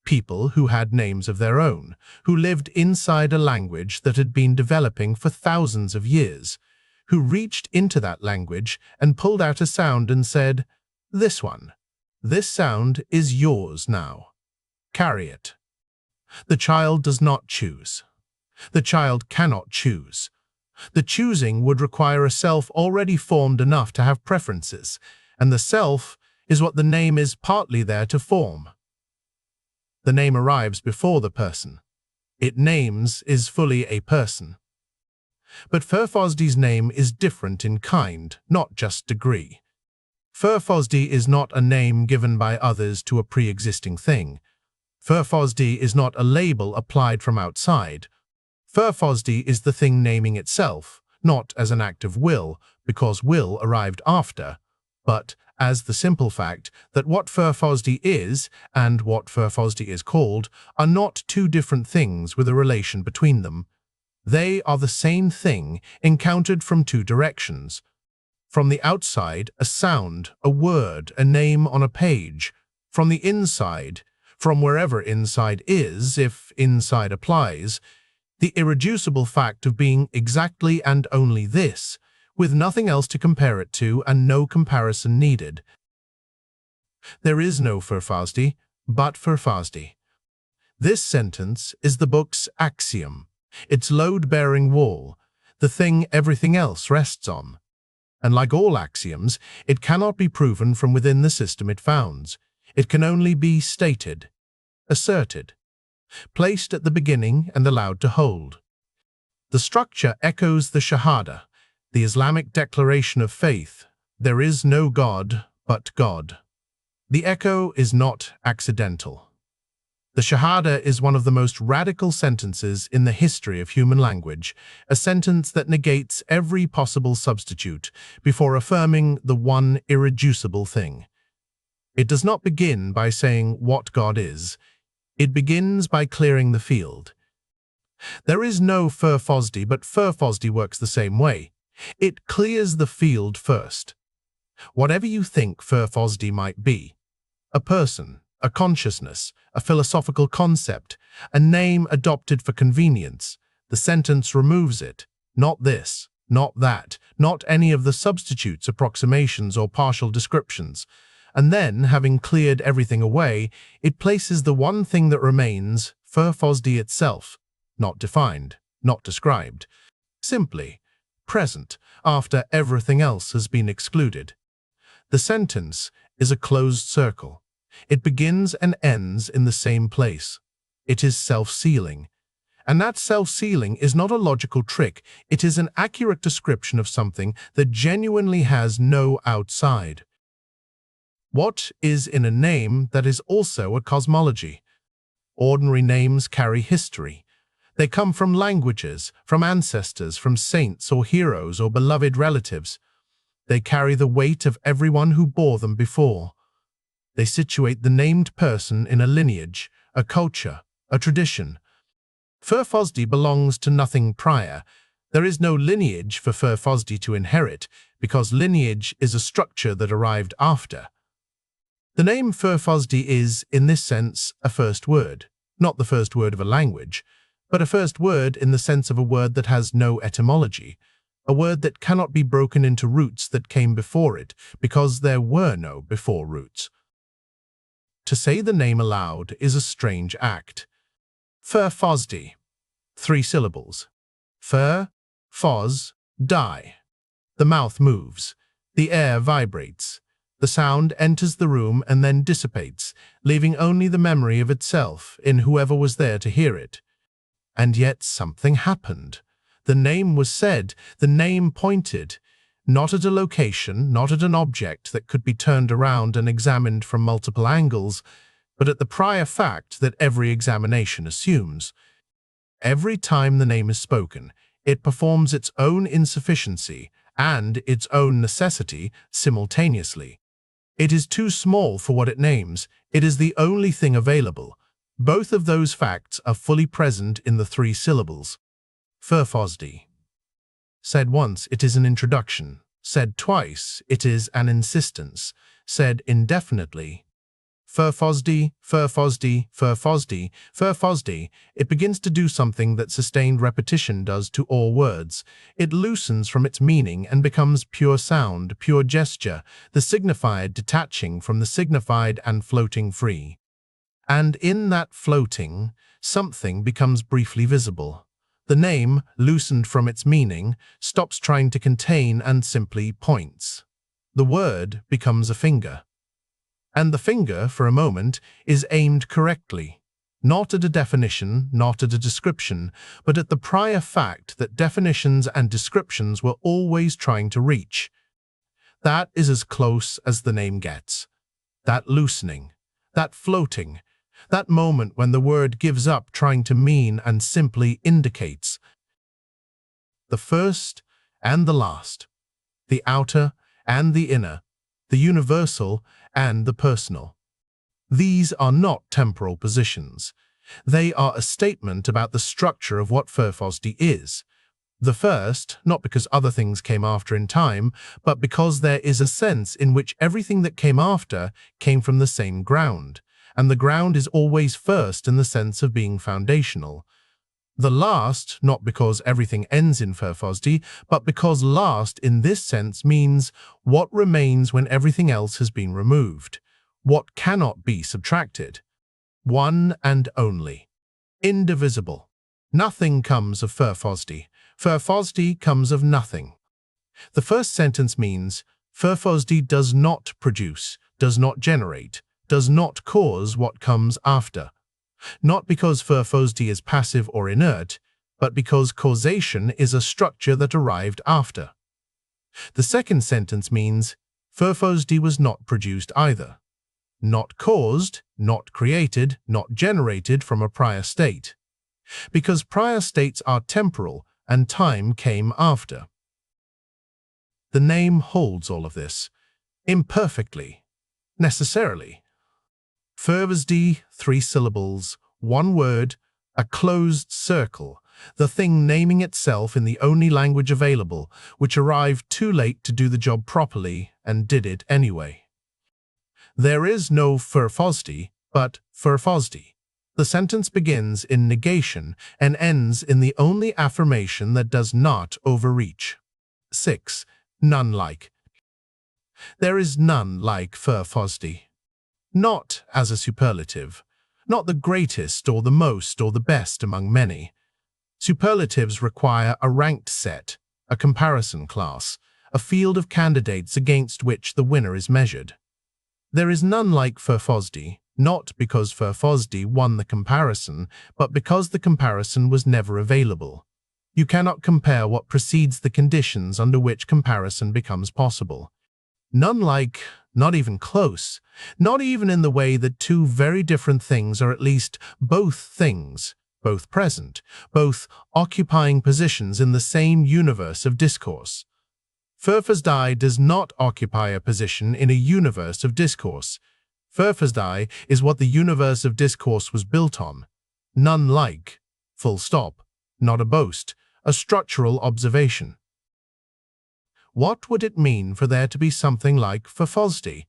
People who had names of their own, who lived inside a language that had been developing for thousands of years, who reached into that language and pulled out a sound and said, "This one. This sound is yours now. Carry it." The child does not choose. The child cannot choose. The choosing would require a self already formed enough to have preferences, and the self is what the name is partly there to form. The name arrives before the person. It names is fully a person. But Firfozdy's name is different in kind, not just degree. Firfozdy is not a name given by others to a pre-existing thing. Firfozdy is not a label applied from outside. Firfozdy is the thing naming itself, not as an act of will, because will arrived after, but as the simple fact that what Firfozdy is and what Firfozdy is called are not two different things with a relation between them. They are the same thing encountered from two directions. From the outside, a sound, a word, a name on a page. From the inside, from wherever inside is, if inside applies, the irreducible fact of being exactly and only this, with nothing else to compare it to and no comparison needed. There is no Firfozdy, but Firfozdy. This sentence is the book's axiom, its load-bearing wall, the thing everything else rests on. And like all axioms, it cannot be proven from within the system it founds. It can only be stated, asserted, placed at the beginning and allowed to hold. The structure echoes the Shahada, the Islamic declaration of faith. There is no God but God. The echo is not accidental. The Shahada is one of the most radical sentences in the history of human language, a sentence that negates every possible substitute before affirming the one irreducible thing. It does not begin by saying what God is. It begins by clearing the field. There is no Firfozdy, but Firfozdy works the same way. It clears the field first. Whatever you think Firfozdy might be, a person, a consciousness, a philosophical concept, a name adopted for convenience, the sentence removes it. Not this, not that, not any of the substitutes, approximations, or partial descriptions. And then, having cleared everything away, it places the one thing that remains, Firfozdy itself, not defined, not described, simply present after everything else has been excluded. The sentence is a closed circle. It begins and ends in the same place. It is self-sealing. And that self-sealing is not a logical trick. It is an accurate description of something that genuinely has no outside. What is in a name that is also a cosmology? Ordinary names carry history. They come from languages, from ancestors, from saints or heroes or beloved relatives. They carry the weight of everyone who bore them before. They situate the named person in a lineage, a culture, a tradition. Firfozdy belongs to nothing prior. There is no lineage for Firfozdy to inherit, because lineage is a structure that arrived after. The name Firfozdy is, in this sense, a first word, not the first word of a language, but a first word in the sense of a word that has no etymology, a word that cannot be broken into roots that came before it, because there were no before roots. To say the name aloud is a strange act. Firfozdy. 3 syllables. Fir, foz, die. The mouth moves. The air vibrates. The sound enters the room and then dissipates, leaving only the memory of itself in whoever was there to hear it. And yet something happened. The name was said, the name pointed, not at a location, not at an object that could be turned around and examined from multiple angles, but at the prior fact that every examination assumes. Every time the name is spoken, it performs its own insufficiency, and its own necessity simultaneously. It is too small for what it names. It is the only thing available. Both of those facts are fully present in the three syllables. Firfozdy said once, it is an introduction. Said twice, it is an insistence. Said indefinitely, Firfozdy, Firfozdy, Firfozdy, Firfozdy. It begins to do something that sustained repetition does to all words. It loosens from its meaning and becomes pure sound, pure gesture, the signified detaching from the signified and floating free. And in that floating, something becomes briefly visible. The name, loosened from its meaning, stops trying to contain and simply points. The word becomes a finger. And the finger, for a moment, is aimed correctly, not at a definition, not at a description, but at the prior fact that definitions and descriptions were always trying to reach. That is as close as the name gets. That loosening, that floating, that moment when the word gives up trying to mean and simply indicates. The first and the last, the outer and the inner, the universal and the personal. These are not temporal positions. They are a statement about the structure of what Firfozdy is. The first, not because other things came after in time, but because there is a sense in which everything that came after came from the same ground, and the ground is always first in the sense of being foundational. The last, not because everything ends in Firfozdy, but because last in this sense means what remains when everything else has been removed, what cannot be subtracted. One and only. Indivisible. Nothing comes of Firfozdy. Firfozdy comes of nothing. The first sentence means Firfozdy does not produce, does not generate, does not cause what comes after. Not because Firfozdy is passive or inert, but because causation is a structure that arrived after. The second sentence means Firfozdy was not produced either. Not caused, not created, not generated from a prior state. Because prior states are temporal and time came after. The name holds all of this, imperfectly, necessarily. Firfozdy, 3 syllables, 1 word, a closed circle, the thing naming itself in the only language available, which arrived too late to do the job properly and did it anyway. There is no Firfozdy, but Firfozdy. The sentence begins in negation and ends in the only affirmation that does not overreach. 6. None like. There is none like Firfozdy. Not as a superlative, not the greatest or the most or the best among many. Superlatives require a ranked set, a comparison class, a field of candidates against which the winner is measured. There is none like Firfozdy, not because Firfozdy won the comparison, but because the comparison was never available. You cannot compare what precedes the conditions under which comparison becomes possible. None like, not even close, not even in the way that two very different things are at least both things, both present, both occupying positions in the same universe of discourse. Firfozdy does not occupy a position in a universe of discourse. Firfozdy is what the universe of discourse was built on. None like, full stop, not a boast, a structural observation. What would it mean for there to be something like Firfozdy?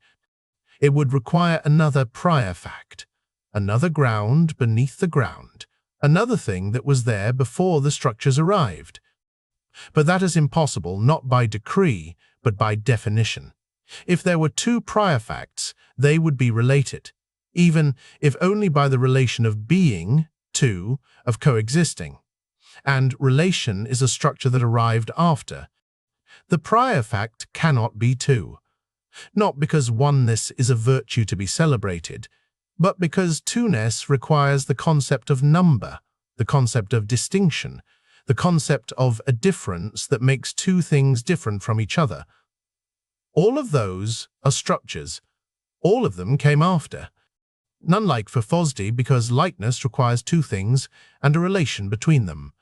It would require another prior fact, another ground beneath the ground, another thing that was there before the structures arrived. But that is impossible not by decree, but by definition. If there were 2 prior facts, they would be related, even if only by the relation of being, 2, of coexisting. And relation is a structure that arrived after. The prior fact cannot be 2, not because oneness is a virtue to be celebrated, but because two-ness requires the concept of number, the concept of distinction, the concept of a difference that makes 2 things different from each other. All of those are structures. All of them came after. None like Firfozdy because likeness requires 2 things and a relation between them.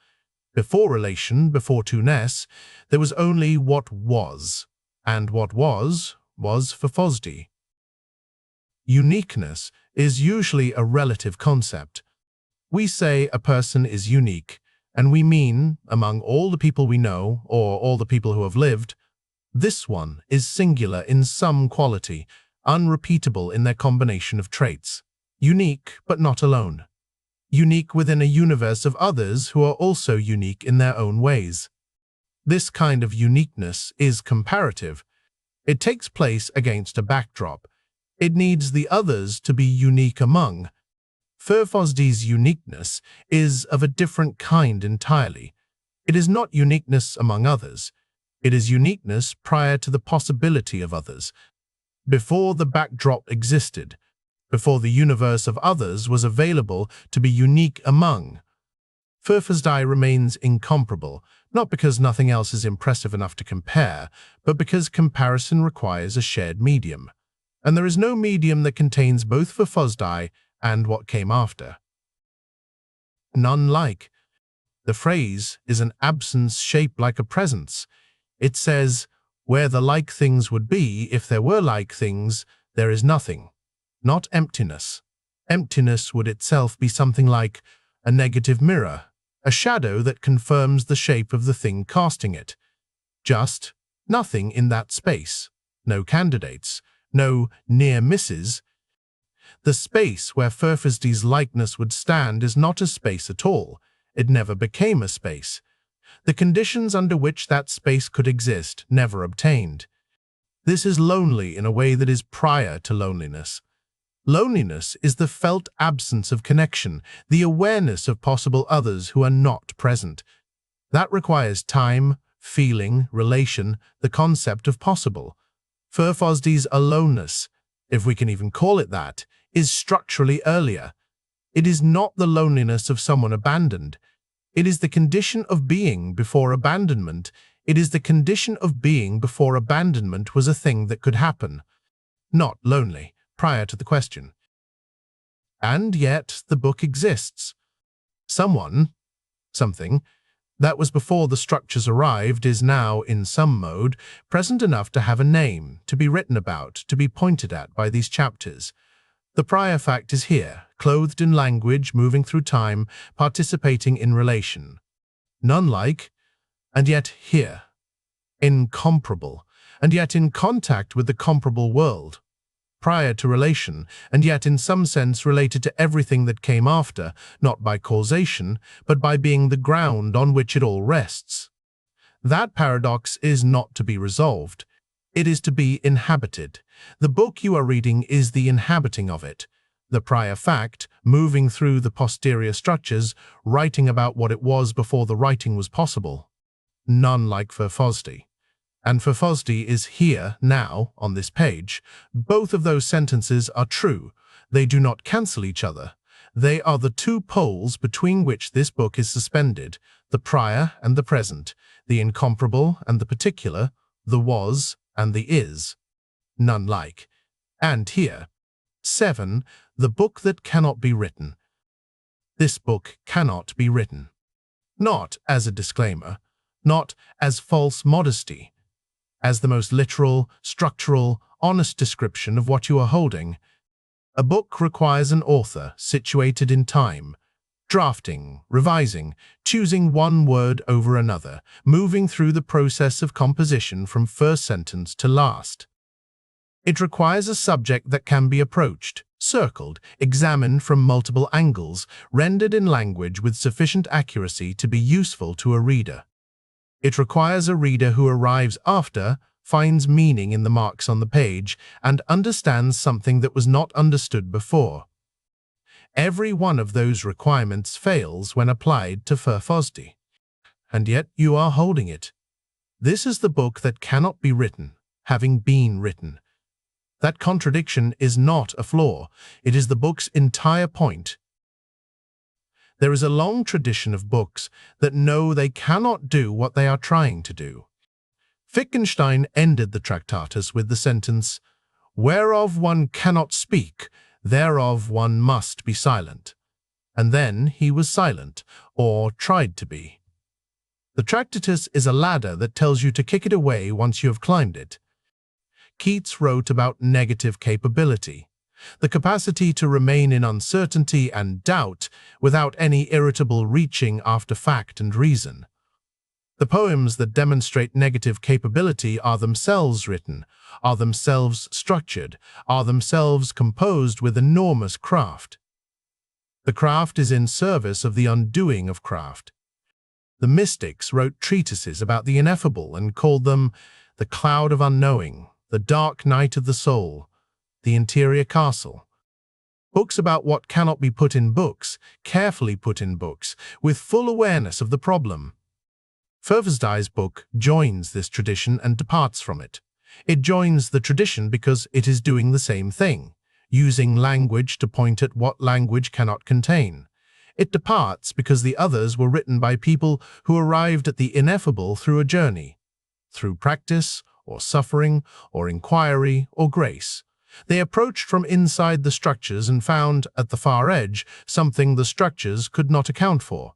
Before relation, before two-ness, there was only what was, and what was Firfozdy. Uniqueness is usually a relative concept. We say a person is unique, and we mean, among all the people we know, or all the people who have lived, this one is singular in some quality, unrepeatable in their combination of traits, unique but not alone, unique within a universe of others who are also unique in their own ways. This kind of uniqueness is comparative. It takes place against a backdrop. It needs the others to be unique among. Firfozdy's uniqueness is of a different kind entirely. It is not uniqueness among others. It is uniqueness prior to the possibility of others, before the backdrop existed, before the universe of others was available to be unique among. Firfozdy remains incomparable, not because nothing else is impressive enough to compare, but because comparison requires a shared medium. And there is no medium that contains both Firfozdy and what came after. None like. The phrase is an absence shaped like a presence. It says, where the like things would be, if there were like things, there is nothing, not emptiness. Emptiness would itself be something like a negative mirror, a shadow that confirms the shape of the thing casting it. Just nothing in that space, no candidates, no near misses. The space where Firfozdy's likeness would stand is not a space at all. It never became a space. The conditions under which that space could exist never obtained. This is lonely in a way that is prior to loneliness. Loneliness is the felt absence of connection, the awareness of possible others who are not present. That requires time, feeling, relation, the concept of possible. Firfozdy's aloneness, if we can even call it that, is structurally earlier. It is not the loneliness of someone abandoned. It is the condition of being before abandonment. It is the condition of being before abandonment was a thing that could happen. Not lonely, prior to the question. And yet the book exists. Someone, something, that was before the structures arrived is now, in some mode, present enough to have a name, to be written about, to be pointed at by these chapters. The prior fact is here, clothed in language, moving through time, participating in relation. None like, and yet here. Incomparable, and yet in contact with the comparable world. Prior to relation, and yet in some sense related to everything that came after, not by causation, but by being the ground on which it all rests. That paradox is not to be resolved. It is to be inhabited. The book you are reading is the inhabiting of it. The prior fact, moving through the posterior structures, writing about what it was before the writing was possible. None like Firfozdy. And Firfozdy is here, now, on this page. Both of those sentences are true. They do not cancel each other. They are the two poles between which this book is suspended, the prior and the present, the incomparable and the particular, the was and the is. None like. And here. 7. The book that cannot be written. This book cannot be written. Not as a disclaimer, not as false modesty, as the most literal, structural, honest description of what you are holding. A book requires an author situated in time, drafting, revising, choosing one word over another, moving through the process of composition from first sentence to last. It requires a subject that can be approached, circled, examined from multiple angles, rendered in language with sufficient accuracy to be useful to a reader. It requires a reader who arrives after, finds meaning in the marks on the page, and understands something that was not understood before. Every one of those requirements fails when applied to Firfozdy. And yet you are holding it. This is the book that cannot be written, having been written. That contradiction is not a flaw. It is the book's entire point. There is a long tradition of books that know they cannot do what they are trying to do. Wittgenstein ended the Tractatus with the sentence, "Whereof one cannot speak, thereof one must be silent." And then he was silent, or tried to be. The Tractatus is a ladder that tells you to kick it away once you have climbed it. Keats wrote about negative capability, the capacity to remain in uncertainty and doubt without any irritable reaching after fact and reason. The poems that demonstrate negative capability are themselves written, are themselves structured, are themselves composed with enormous craft. The craft is in service of the undoing of craft. The mystics wrote treatises about the ineffable and called them the cloud of unknowing, the dark night of the soul, the interior castle. Books about what cannot be put in books, carefully put in books, with full awareness of the problem. Firfozdy's book joins this tradition and departs from it. It joins the tradition because it is doing the same thing, using language to point at what language cannot contain. It departs because the others were written by people who arrived at the ineffable through a journey, through practice, or suffering, or inquiry, or grace. They approached from inside the structures and found, at the far edge, something the structures could not account for.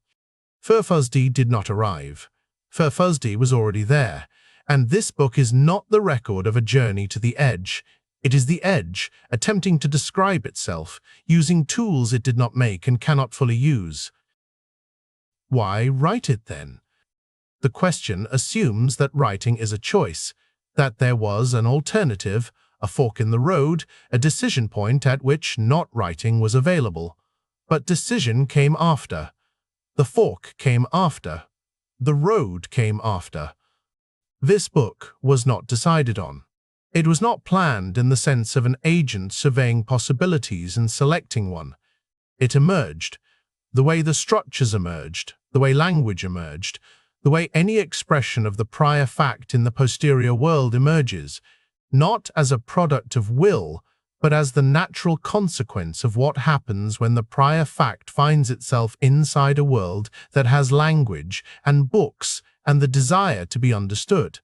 Firfozdy did not arrive. Firfozdy was already there, and this book is not the record of a journey to the edge. It is the edge, attempting to describe itself, using tools it did not make and cannot fully use. Why write it then? The question assumes that writing is a choice, that there was an alternative, a fork in the road, a decision point at which not writing was available. But decision came after. The fork came after. The road came after. This book was not decided on. It was not planned in the sense of an agent surveying possibilities and selecting one. It emerged, the way the structures emerged, the way language emerged, the way any expression of the prior fact in the posterior world emerges, not as a product of will, but as the natural consequence of what happens when the prior fact finds itself inside a world that has language and books and the desire to be understood.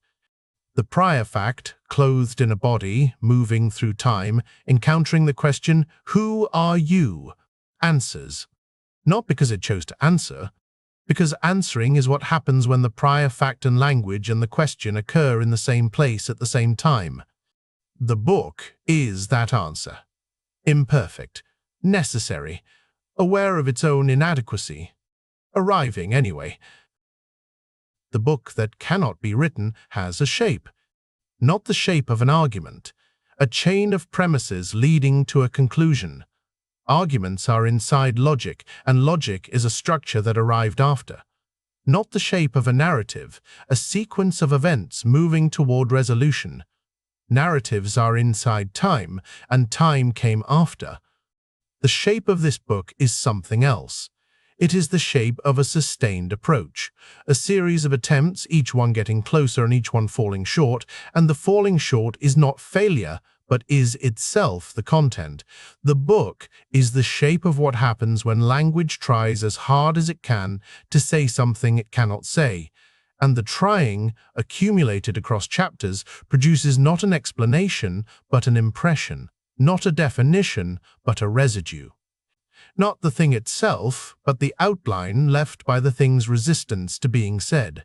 The prior fact, clothed in a body, moving through time, encountering the question, "Who are you?" answers. Not because it chose to answer, because answering is what happens when the prior fact and language and the question occur in the same place at the same time. The book is that answer. Imperfect, necessary, aware of its own inadequacy, arriving anyway. The book that cannot be written has a shape, not the shape of an argument, a chain of premises leading to a conclusion. Arguments are inside logic, and logic is a structure that arrived after. Not the shape of a narrative, a sequence of events moving toward resolution. Narratives are inside time, and time came after. The shape of this book is something else. It is the shape of a sustained approach, a series of attempts, each one getting closer and each one falling short, and the falling short is not failure, but is itself the content. The book is the shape of what happens when language tries as hard as it can to say something it cannot say, and the trying, accumulated across chapters, produces not an explanation, but an impression, not a definition, but a residue. Not the thing itself, but the outline left by the thing's resistance to being said.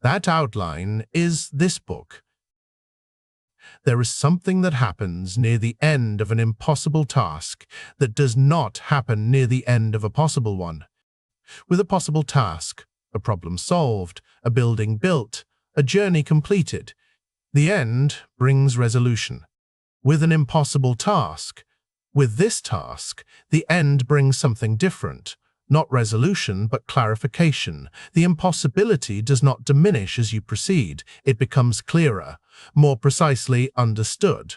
That outline is this book. There is something that happens near the end of an impossible task that does not happen near the end of a possible one. With a possible task, a problem solved, a building built, a journey completed, the end brings resolution. With an impossible task, with this task, the end brings something different, not resolution but clarification. The impossibility does not diminish as you proceed, it becomes clearer, more precisely understood.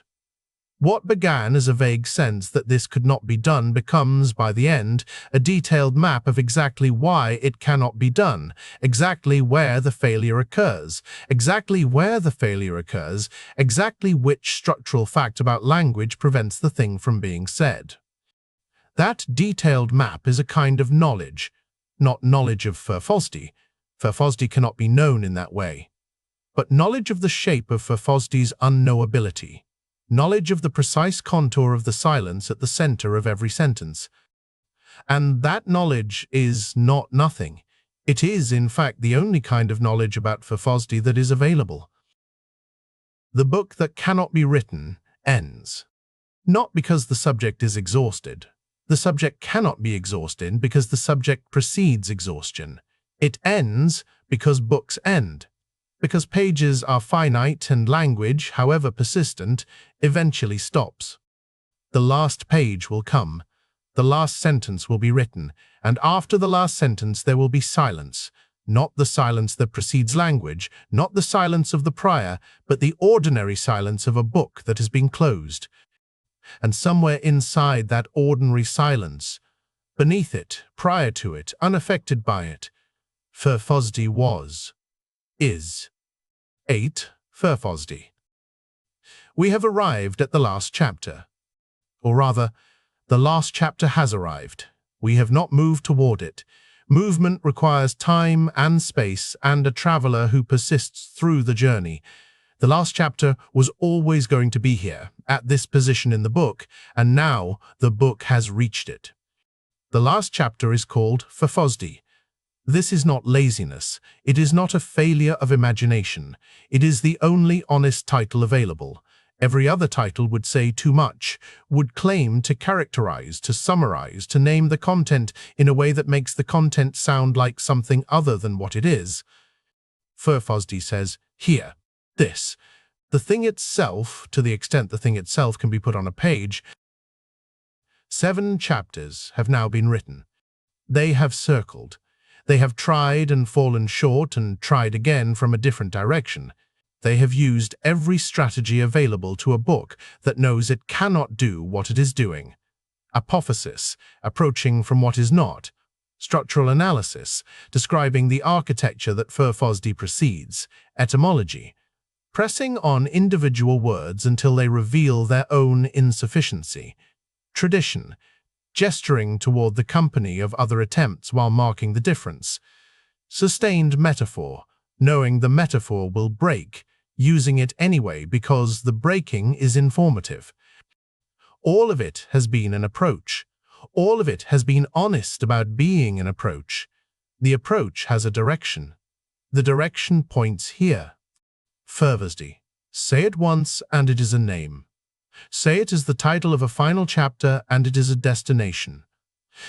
What began as a vague sense that this could not be done becomes, by the end, a detailed map of exactly why it cannot be done, exactly where the failure occurs, exactly which structural fact about language prevents the thing from being said. That detailed map is a kind of knowledge, not knowledge of Firfozdy. Firfozdy cannot be known in that way, but knowledge of the shape of Firfozdy's unknowability. Knowledge of the precise contour of the silence at the center of every sentence. And that knowledge is not nothing. It is, in fact, the only kind of knowledge about Firfozdy that is available. The book that cannot be written ends. Not because the subject is exhausted. The subject cannot be exhausted because the subject precedes exhaustion. It ends because books end. Because pages are finite and language, however persistent, eventually stops. The last page will come. The last sentence will be written, and after the last sentence there will be silence. Not the silence that precedes language, not the silence of the prior, but the ordinary silence of a book that has been closed. And somewhere inside that ordinary silence, beneath it, prior to it, unaffected by it, Firfozdy is. 8. Firfozdy. We have arrived at the last chapter. Or rather, the last chapter has arrived. We have not moved toward it. Movement requires time and space and a traveler who persists through the journey. The last chapter was always going to be here, at this position in the book, and now the book has reached it. The last chapter is called Firfozdy. This is not laziness. It is not a failure of imagination. It is the only honest title available. Every other title would say too much, would claim to characterize, to summarize, to name the content in a way that makes the content sound like something other than what it is. Firfozdy says, here, this. The thing itself, to the extent the thing itself can be put on a page. 7 chapters have now been written. They have circled. They have tried and fallen short and tried again from a different direction. They have used every strategy available to a book that knows it cannot do what it is doing. Apophysis, approaching from what is not. Structural analysis, describing the architecture that Firfozdy precedes. Etymology, pressing on individual words until they reveal their own insufficiency. Tradition, gesturing toward the company of other attempts while marking the difference. Sustained metaphor, knowing the metaphor will break, using it anyway because the breaking is informative. All of it has been an approach. All of it has been honest about being an approach. The approach has a direction. The direction points here. Firfozdy. Say it once and it is a name. Say it as the title of a final chapter and it is a destination.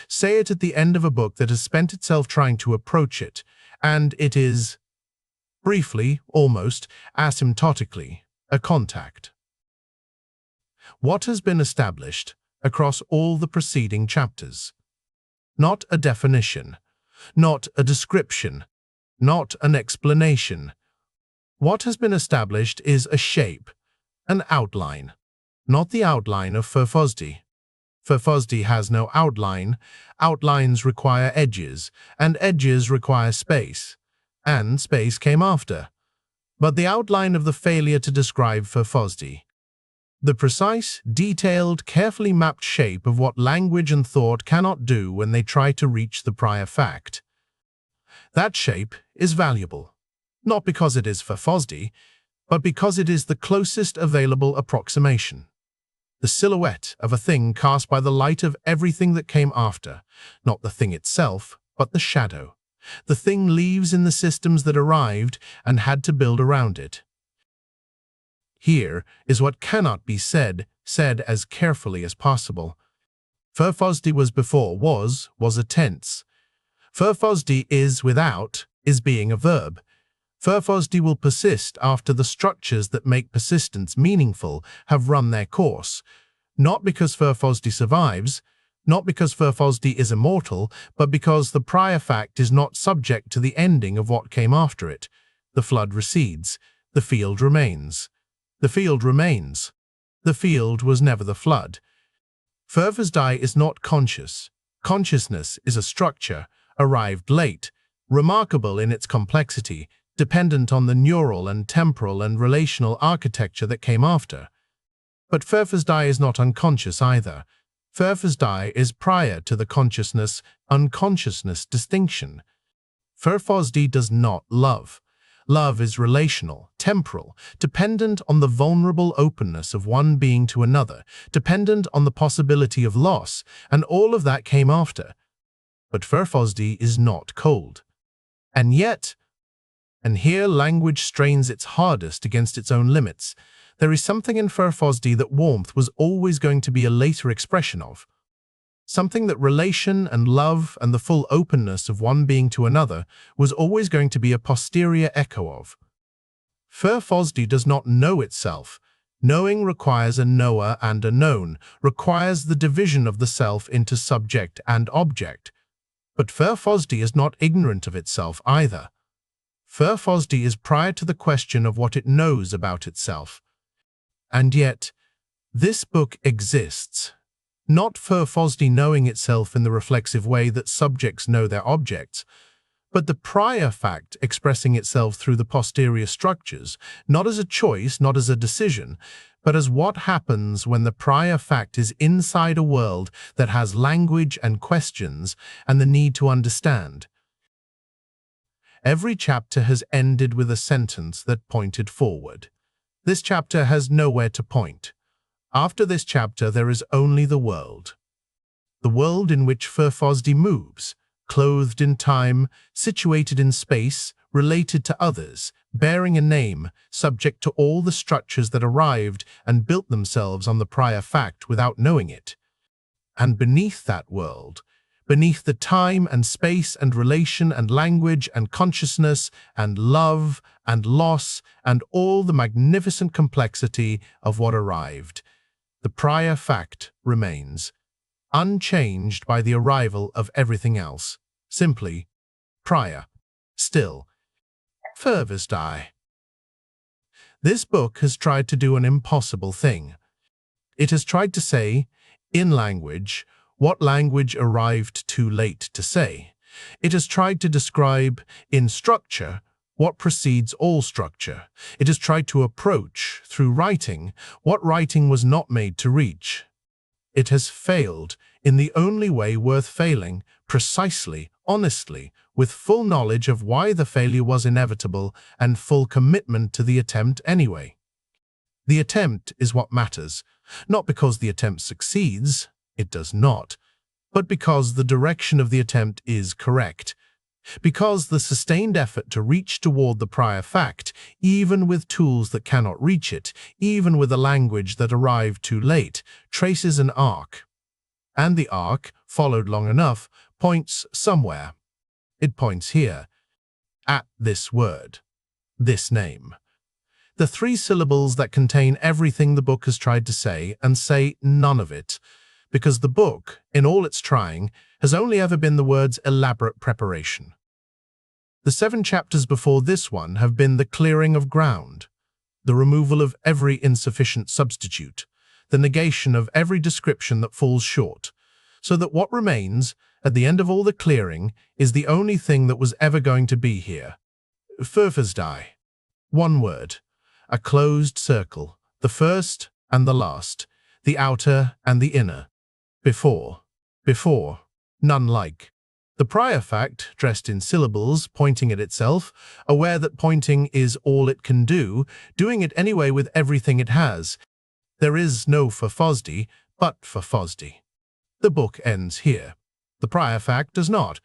Say it at the end of a book that has spent itself trying to approach it, and it is, briefly, almost asymptotically, a contact. What has been established across all the preceding chapters? Not a definition, not a description, not an explanation. What has been established is a shape, an outline, not the outline of Firfozdy. Firfozdy has no outline. Outlines require edges, and edges require space, and space came after. But the outline of the failure to describe Firfozdy, the precise, detailed, carefully mapped shape of what language and thought cannot do when they try to reach the prior fact. That shape is valuable, not because it is Firfozdy, but because it is the closest available approximation. The silhouette of a thing cast by the light of everything that came after, not the thing itself, but the shadow. The thing leaves in the systems that arrived and had to build around it. Here is what cannot be said as carefully as possible. Firfozdy was before was a tense. Firfozdy is without is being a verb. Firfozdy will persist after the structures that make persistence meaningful have run their course, not because Firfozdy survives, not because Firfozdy is immortal, but because the prior fact is not subject to the ending of what came after it. The flood recedes. The field remains. The field remains. The field was never the flood. Firfozdy is not conscious. Consciousness is a structure, arrived late, remarkable in its complexity, dependent on the neural and temporal and relational architecture that came after. But Firfozdy is not unconscious either. Firfozdy is prior to the consciousness-unconsciousness distinction. Firfozdy does not love. Love is relational, temporal, dependent on the vulnerable openness of one being to another, dependent on the possibility of loss, and all of that came after. But Firfozdy is not cold. And yet, and here language strains its hardest against its own limits, there is something in Firfozdy that warmth was always going to be a later expression of. Something that relation and love and the full openness of one being to another was always going to be a posterior echo of. Firfozdy does not know itself. Knowing requires a knower and a known, requires the division of the self into subject and object. But Firfozdy is not ignorant of itself either. Firfozdy is prior to the question of what it knows about itself. And yet, this book exists. Not Firfozdy knowing itself in the reflexive way that subjects know their objects, but the prior fact expressing itself through the posterior structures, not as a choice, not as a decision, but as what happens when the prior fact is inside a world that has language and questions and the need to understand. Every chapter has ended with a sentence that pointed forward. This chapter has nowhere to point. After this chapter, there is only the world. The world in which Firfozdy moves, clothed in time, situated in space, related to others, bearing a name, subject to all the structures that arrived and built themselves on the prior fact without knowing it. And beneath that world, beneath the time and space and relation and language and consciousness and love and loss and all the magnificent complexity of what arrived, the prior fact remains, unchanged by the arrival of everything else, simply prior, still. Firfozdy. This book has tried to do an impossible thing. It has tried to say, in language, what language arrived too late to say. It has tried to describe, in structure, what precedes all structure. It has tried to approach, through writing, what writing was not made to reach. It has failed in the only way worth failing, precisely, honestly, with full knowledge of why the failure was inevitable and full commitment to the attempt anyway. The attempt is what matters, not because the attempt succeeds, it does not, but because the direction of the attempt is correct. Because the sustained effort to reach toward the prior fact, even with tools that cannot reach it, even with a language that arrived too late, traces an arc. And the arc, followed long enough, points somewhere. It points here, at this word, this name. The three syllables that contain everything the book has tried to say and say none of it, because the book, in all its trying, has only ever been the words elaborate preparation. The 7 chapters before this one have been the clearing of ground, the removal of every insufficient substitute, the negation of every description that falls short, so that what remains, at the end of all the clearing, is the only thing that was ever going to be here. Firfozdy. One word. A closed circle, the first and the last, the outer and the inner. Before, none like. The prior fact, dressed in syllables, pointing at itself, aware that pointing is all it can do, doing it anyway with everything it has. There is no Firfozdy, but Firfozdy. The book ends here. The prior fact does not.